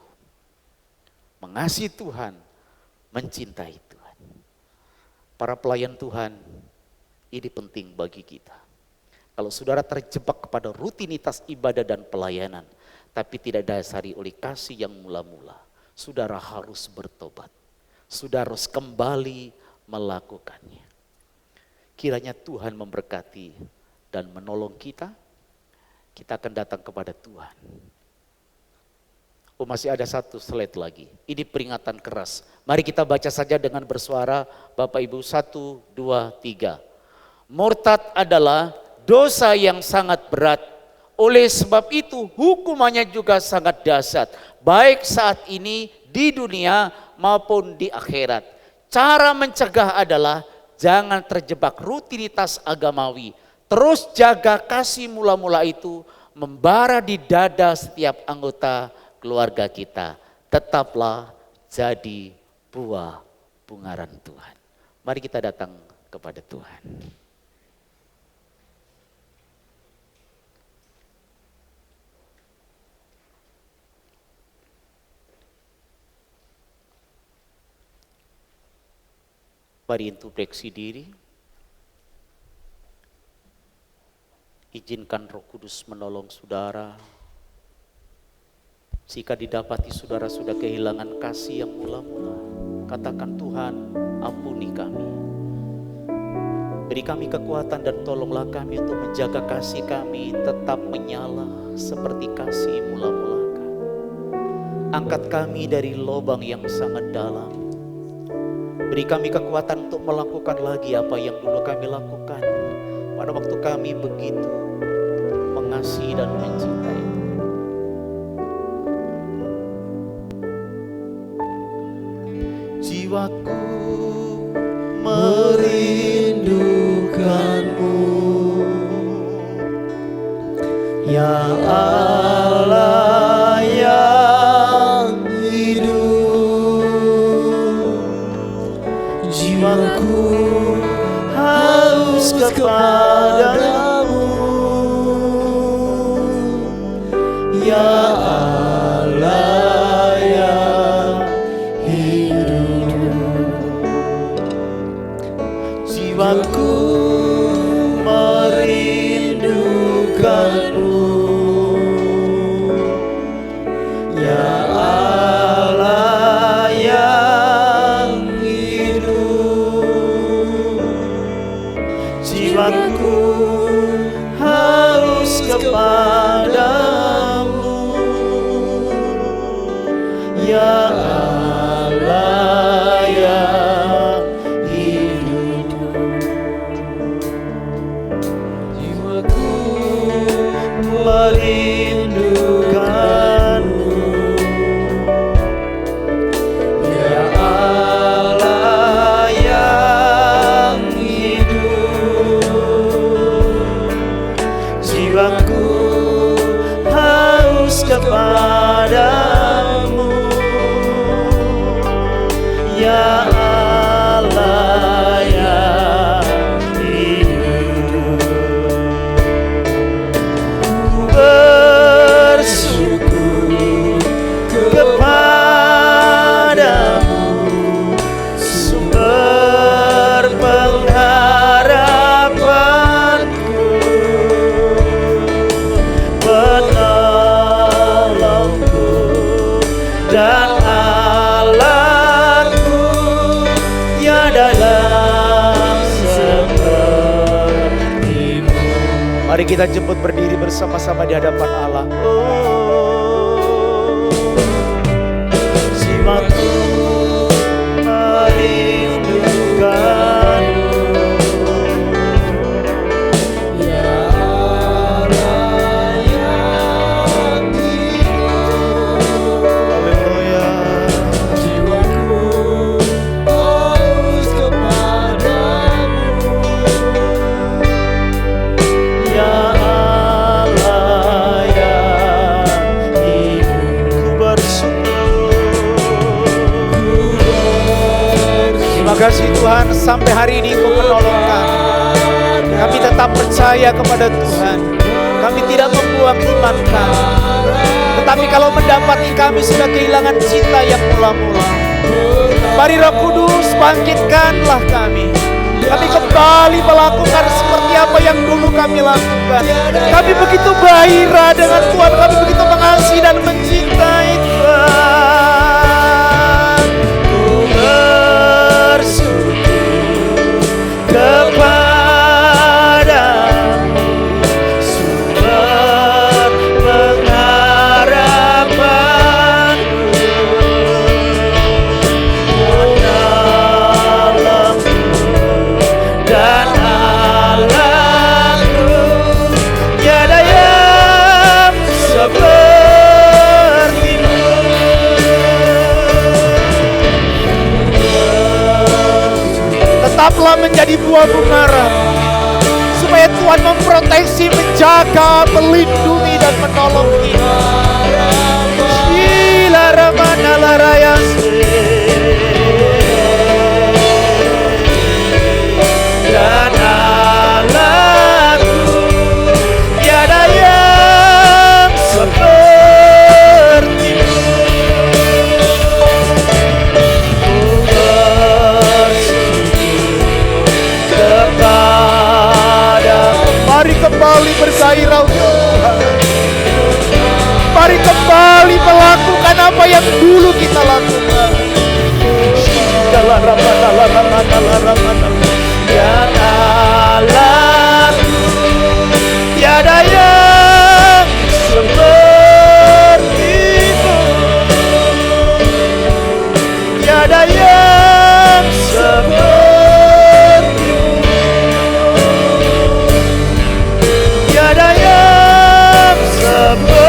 Mengasihi Tuhan, mencintai Tuhan. Para pelayan Tuhan, ini penting bagi kita. Kalau saudara terjebak kepada rutinitas ibadah dan pelayanan, tapi tidak dasari oleh kasih yang mula-mula, saudara harus bertobat. Saudara harus kembali melakukannya. Kiranya Tuhan memberkati dan menolong kita. Kita akan datang kepada Tuhan. Masih ada 1 slide lagi. Ini peringatan keras. Mari kita baca saja dengan bersuara. Bapak Ibu, 1, 2, 3. Murtad adalah dosa yang sangat berat. Oleh sebab itu hukumannya juga sangat dahsyat. Baik saat ini di dunia maupun di akhirat. Cara mencegah adalah jangan terjebak rutinitas agamawi. Terus jaga kasih mula-mula itu membara di dada setiap anggota keluarga kita. Tetaplah jadi buah bungaran Tuhan. Mari kita datang kepada Tuhan. Mari introspeksi diri. Izinkan Roh Kudus menolong saudara. Jika didapati saudara sudah kehilangan kasih yang mula-mula, katakan, Tuhan, ampuni kami. Beri kami kekuatan dan tolonglah kami untuk menjaga kasih kami tetap menyala seperti kasih mula-mula kami. Angkat kami dari lubang yang sangat dalam. Beri kami kekuatan untuk melakukan lagi apa yang dulu kami lakukan pada waktu kami begitu mengasihi dan mencintai. Jiwaku merindukanmu, ya Allah yang hidup. Jiwaku haus kepadamu, ya Allah yang hidup. Jiwaku merindukanmu, ya Allah yang hidup. Jiwaku haus kepadamu, ya Allah yang hidup. Jiwaku merindukanmu, ya Allah yang hidup. Jiwaku haus kepadamu, ya Allah yang hidup. Bersyukur kepadamu, sumber pengharapanku, penolongku dan Allahku, ya dalam sepertimu. Mari kita jemput berdiri bersama-sama di hadapan Allah. Jiwaku merindukanmu, ya Allah yang hidup. Haleluya. Jiwaku haus kepadamu, ya Allah yang hidup. Ku bersyukur. Terima kasih Tuhan, sampai hari ini Kau menolong kami. Kami tetap percaya kepada Tuhan. Kami tidak membuang iman kami. Tetapi kalau mendapati kami sudah kehilangan cinta yang mula-mula, mari Roh Kudus bangkitkanlah kami. Kami kembali melakukan seperti apa yang dulu kami lakukan. Kami begitu gairah dengan Tuhan. Kami begitu mengasihi dan mencintai Tuhan. Ku bersyukur kepadamu, sumber pengharapanku, penolongku dan Allahku, tiada yang sepertimu. Tetaplah menjadi buah bunga, supaya Tuhan memproteksi, menjaga, melindungi dan menolong kita. Ila ramana larayase, dan Allahku, tiada yang sepertimu. Ku bersyukur Ya Allah, tiada yang seperti-Mu, tiada yang seperti-Mu, tiada yang seperti-Mu.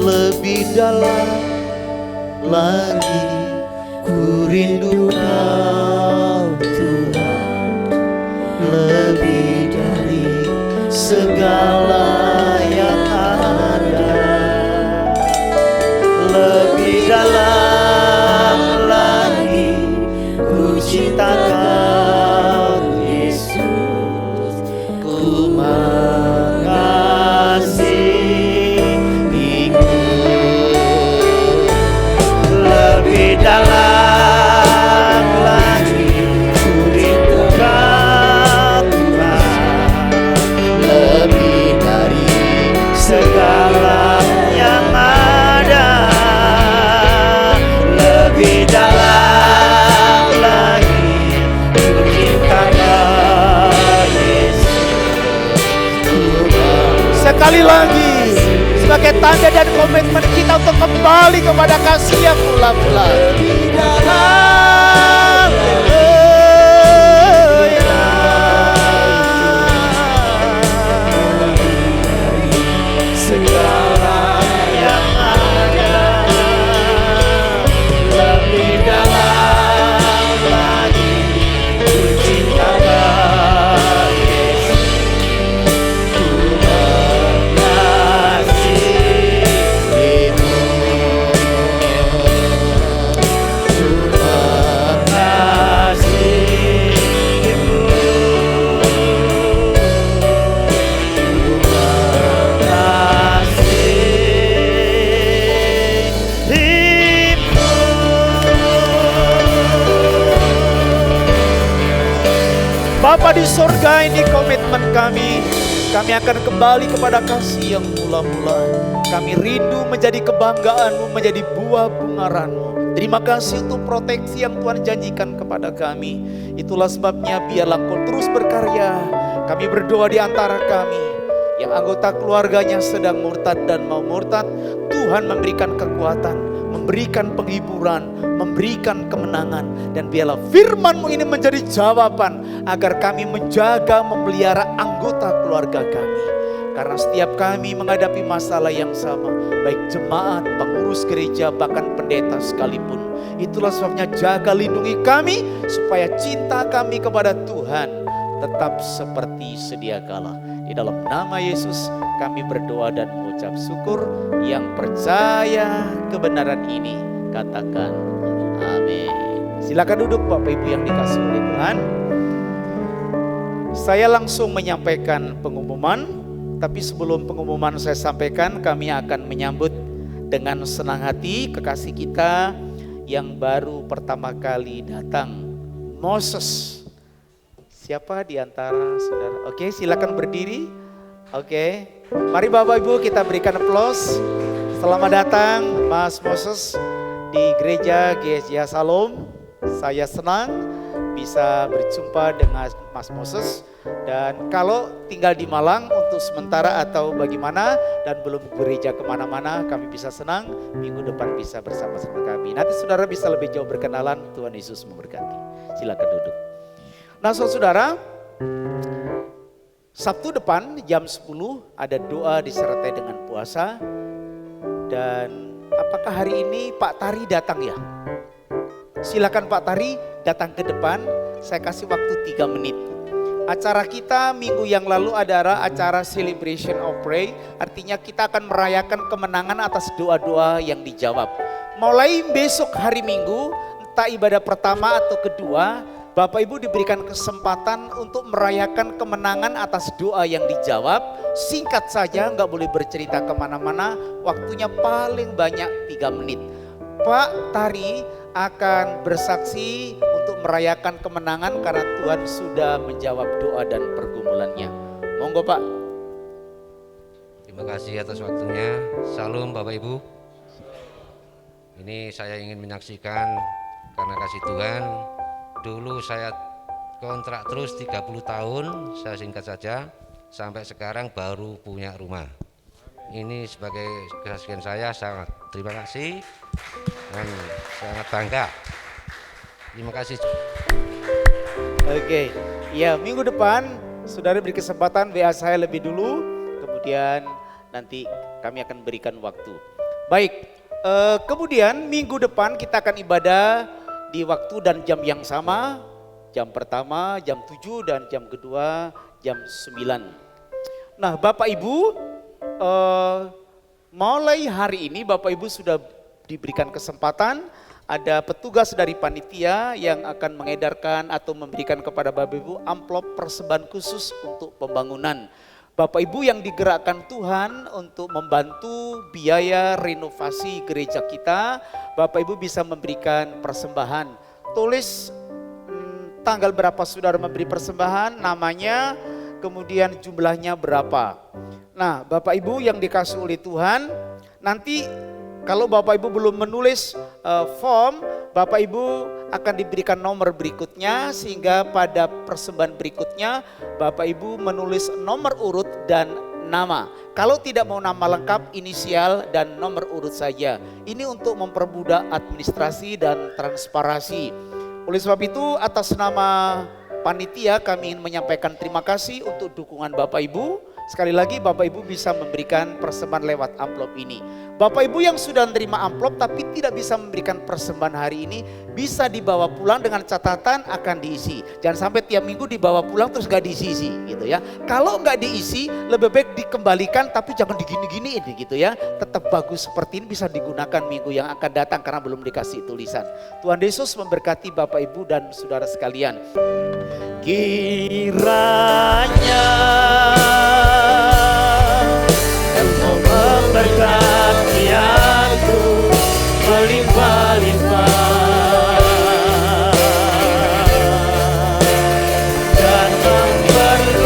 Lebih dalam lagi ku rindu Kau Tuhan, lebih dari segala yang ada, lebih dalam lagi ku cinta Kau Yesus, ku dalam lagi ku rindu Kau Tuhan, lebih dari segala yang ada, lebih dalam lagi ku cinta Kau Yesus. Sekali lagi sebagai tanda dan komitmen kita untuk kembali kepada kasih yang mula-mula. Lebih dalam, segala yang ada, lebih dalam lagi ku cinta Kau Yesus, ku Bapa di sorga, ini komitmen kami. Kami akan kembali kepada kasih yang mula-mula. Kami rindu menjadi kebanggaan-Mu, menjadi buah bungaran-Mu. Terima kasih untuk proteksi yang Tuhan janjikan kepada kami. Itulah sebabnya biarlah Kau terus berkarya. Kami berdoa di antara kami yang anggota keluarganya sedang murtad dan mau murtad, Tuhan memberikan kekuatan, memberikan penghiburan, memberikan kemenangan. Dan biarlah firman-Mu ini menjadi jawaban agar kami menjaga, memelihara anggota keluarga kami. Karena setiap kami menghadapi masalah yang sama, baik jemaat, pengurus gereja, bahkan pendeta sekalipun. Itulah sebabnya jaga lindungi kami, supaya cinta kami kepada Tuhan tetap seperti sedia kala. Di dalam nama Yesus kami berdoa dan mengucap syukur. Yang percaya kebenaran ini katakan amin. Silakan duduk Bapak Ibu yang dikasihi oleh Tuhan. Saya langsung menyampaikan pengumuman, tapi sebelum pengumuman saya sampaikan, kami akan menyambut dengan senang hati kekasih kita yang baru pertama kali datang, Moses. Siapa di antara saudara? Oke, silakan berdiri. Oke, mari Bapak Ibu kita berikan aplaus. Selamat datang Mas Moses di gereja GSJ Salom. Saya senang bisa berjumpa dengan Mas Moses. Dan kalau tinggal di Malang, untuk sementara atau bagaimana dan belum gereja kemana-mana, kami bisa senang minggu depan bisa bersama-sama kami. Nanti saudara bisa lebih jauh berkenalan. Tuhan Yesus memberkati. Silakan duduk. Nah saudara, Sabtu depan jam 10 ada doa disertai dengan puasa. Dan apakah hari ini Pak Tari datang ya? Silakan Pak Tari datang ke depan, saya kasih waktu 3 menit. Acara kita minggu yang lalu adalah acara Celebration of Pray, artinya kita akan merayakan kemenangan atas doa-doa yang dijawab. Mulai besok hari Minggu, entah ibadah pertama atau kedua, Bapak Ibu diberikan kesempatan untuk merayakan kemenangan atas doa yang dijawab. Singkat saja, nggak boleh bercerita kemana-mana, waktunya paling banyak 3 menit. Pak Tari akan bersaksi untuk merayakan kemenangan karena Tuhan sudah menjawab doa dan pergumulannya. Monggo Pak. Terima kasih atas waktunya. Salam Bapak Ibu. Ini saya ingin menyaksikan karena kasih Tuhan. Dulu saya kontrak terus 30 tahun, saya singkat saja, sampai sekarang baru punya rumah. Ini sebagai kesaksian saya, sangat terima kasih dan sangat bangga. Terima kasih. Oke, ya minggu depan saudara beri kesempatan WA saya lebih dulu, kemudian nanti kami akan berikan waktu. Baik, kemudian minggu depan kita akan ibadah di waktu dan jam yang sama, jam pertama jam 7 dan jam kedua jam 9. Nah Bapak Ibu, mulai hari ini Bapak Ibu sudah diberikan kesempatan, ada petugas dari panitia yang akan mengedarkan atau memberikan kepada Bapak Ibu amplop persembahan khusus untuk pembangunan. Bapak Ibu yang digerakkan Tuhan untuk membantu biaya renovasi gereja kita, Bapak Ibu bisa memberikan persembahan. Tulis tanggal berapa saudara memberi persembahan, namanya, kemudian jumlahnya berapa. Nah Bapak Ibu yang dikasih oleh Tuhan, nanti kalau Bapak Ibu belum menulis form, Bapak Ibu akan diberikan nomor berikutnya, sehingga pada persembahan berikutnya Bapak Ibu menulis nomor urut dan nama. Kalau tidak mau nama lengkap, inisial dan nomor urut saja. Ini untuk mempermudah administrasi dan transparansi. Oleh sebab itu atas nama panitia kami ingin menyampaikan terima kasih untuk dukungan Bapak Ibu. Sekali lagi Bapak Ibu bisa memberikan persembahan lewat amplop ini. Bapak Ibu yang sudah menerima amplop tapi tidak bisa memberikan persembahan hari ini, bisa dibawa pulang dengan catatan akan diisi. Jangan sampai tiap minggu dibawa pulang terus gak diisi gitu ya. Kalau gak diisi lebih baik dikembalikan, tapi jangan digini-giniin gitu ya. Tetap bagus seperti ini bisa digunakan minggu yang akan datang karena belum dikasih tulisan. Tuhan Yesus memberkati Bapak Ibu dan saudara sekalian. Kiranya Engkau memberkati aku melimpah-limpah dan memperluas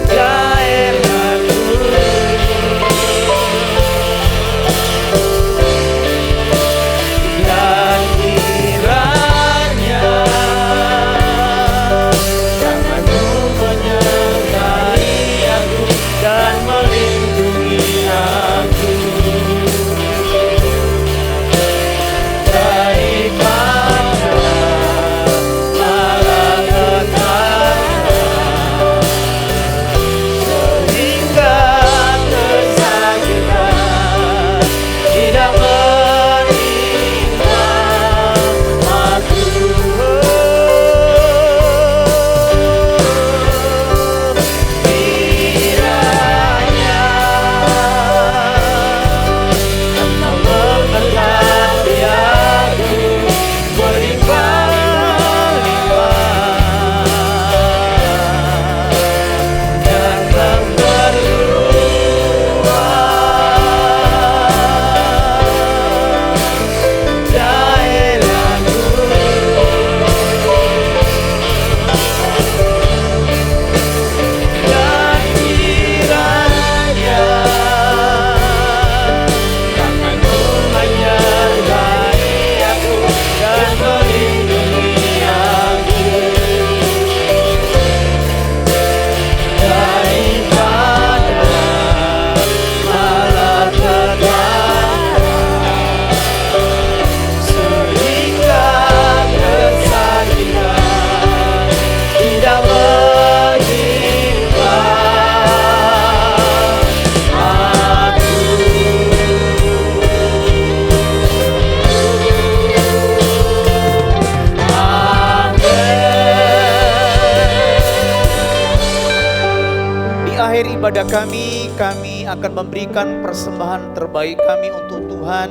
daerahku, dan kiranya dan melindungi kami akan memberikan persembahan terbaik kami untuk Tuhan,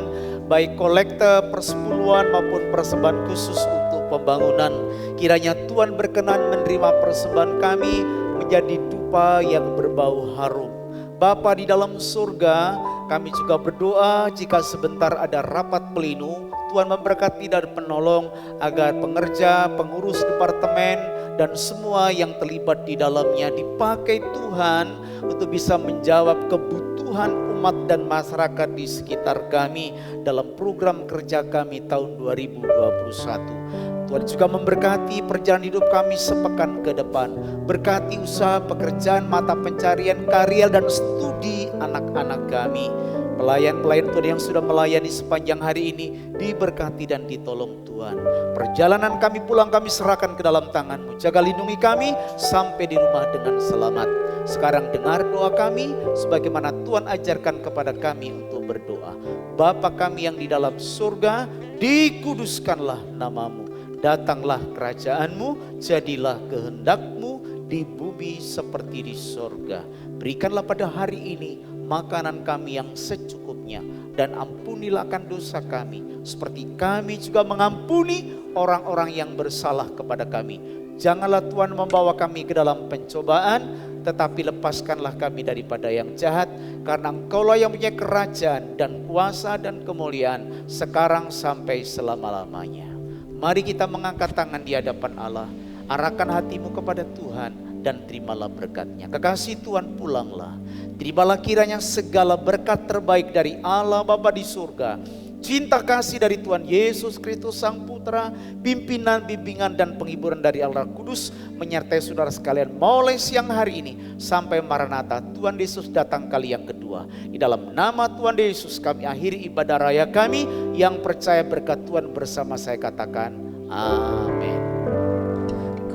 baik kolekte, persepuluhan maupun persembahan khusus untuk pembangunan. Kiranya Tuhan berkenan menerima persembahan kami menjadi dupa yang berbau harum. Bapa di dalam surga, kami juga berdoa jika sebentar ada rapat pleno, Tuhan memberkati dan menolong agar pengerja, pengurus departemen, dan semua yang terlibat di dalamnya dipakai Tuhan untuk bisa menjawab kebutuhan umat dan masyarakat di sekitar kami dalam program kerja kami tahun 2021. Tuhan juga memberkati perjalanan hidup kami sepekan ke depan. Berkati usaha, pekerjaan, mata pencarian, karya, dan studi anak-anak kami. Pelayan-pelayan Tuhan yang sudah melayani sepanjang hari ini diberkati dan ditolong Tuhan. Perjalanan kami pulang kami serahkan ke dalam tangan-Mu. Jaga lindungi kami sampai di rumah dengan selamat. Sekarang dengar doa kami sebagaimana Tuhan ajarkan kepada kami untuk berdoa. Bapa kami yang di dalam surga, dikuduskanlah nama-Mu. Datanglah kerajaan-Mu, jadilah kehendak-Mu di bumi seperti di sorga. Berikanlah pada hari ini makanan kami yang secukupnya, dan ampunilah akan dosa kami, seperti kami juga mengampuni orang-orang yang bersalah kepada kami. Janganlah Tuhan membawa kami ke dalam pencobaan, tetapi lepaskanlah kami daripada yang jahat, karena Engkaulah yang punya kerajaan dan kuasa dan kemuliaan sekarang sampai selama-lamanya. Mari kita mengangkat tangan di hadapan Allah, arahkan hatimu kepada Tuhan dan terimalah berkat-Nya. Kekasih Tuhan, pulanglah. Terimalah kiranya segala berkat terbaik dari Allah Bapa di surga, cinta kasih dari Tuhan Yesus Kristus Sang Putra, pimpinan, bimbingan, dan penghiburan dari Allah Kudus menyertai saudara sekalian mulai siang hari ini sampai Maranatha Tuhan Yesus datang kali yang kedua. Di dalam nama Tuhan Yesus kami akhiri ibadah raya kami. Yang percaya berkat Tuhan bersama saya katakan amin.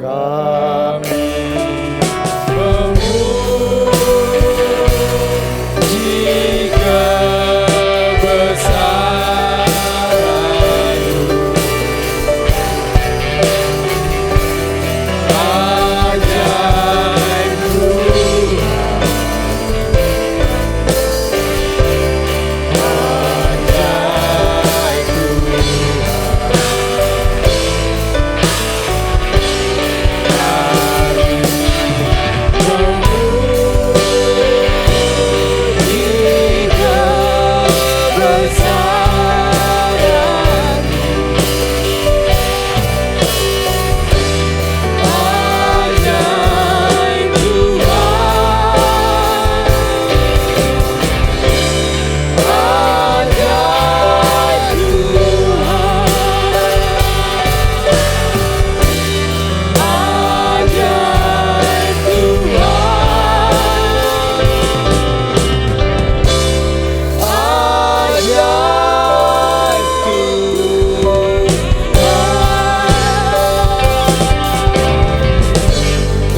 Kami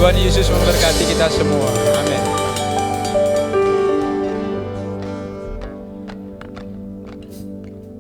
Tuhan Yesus memberkati kita semua. Amin.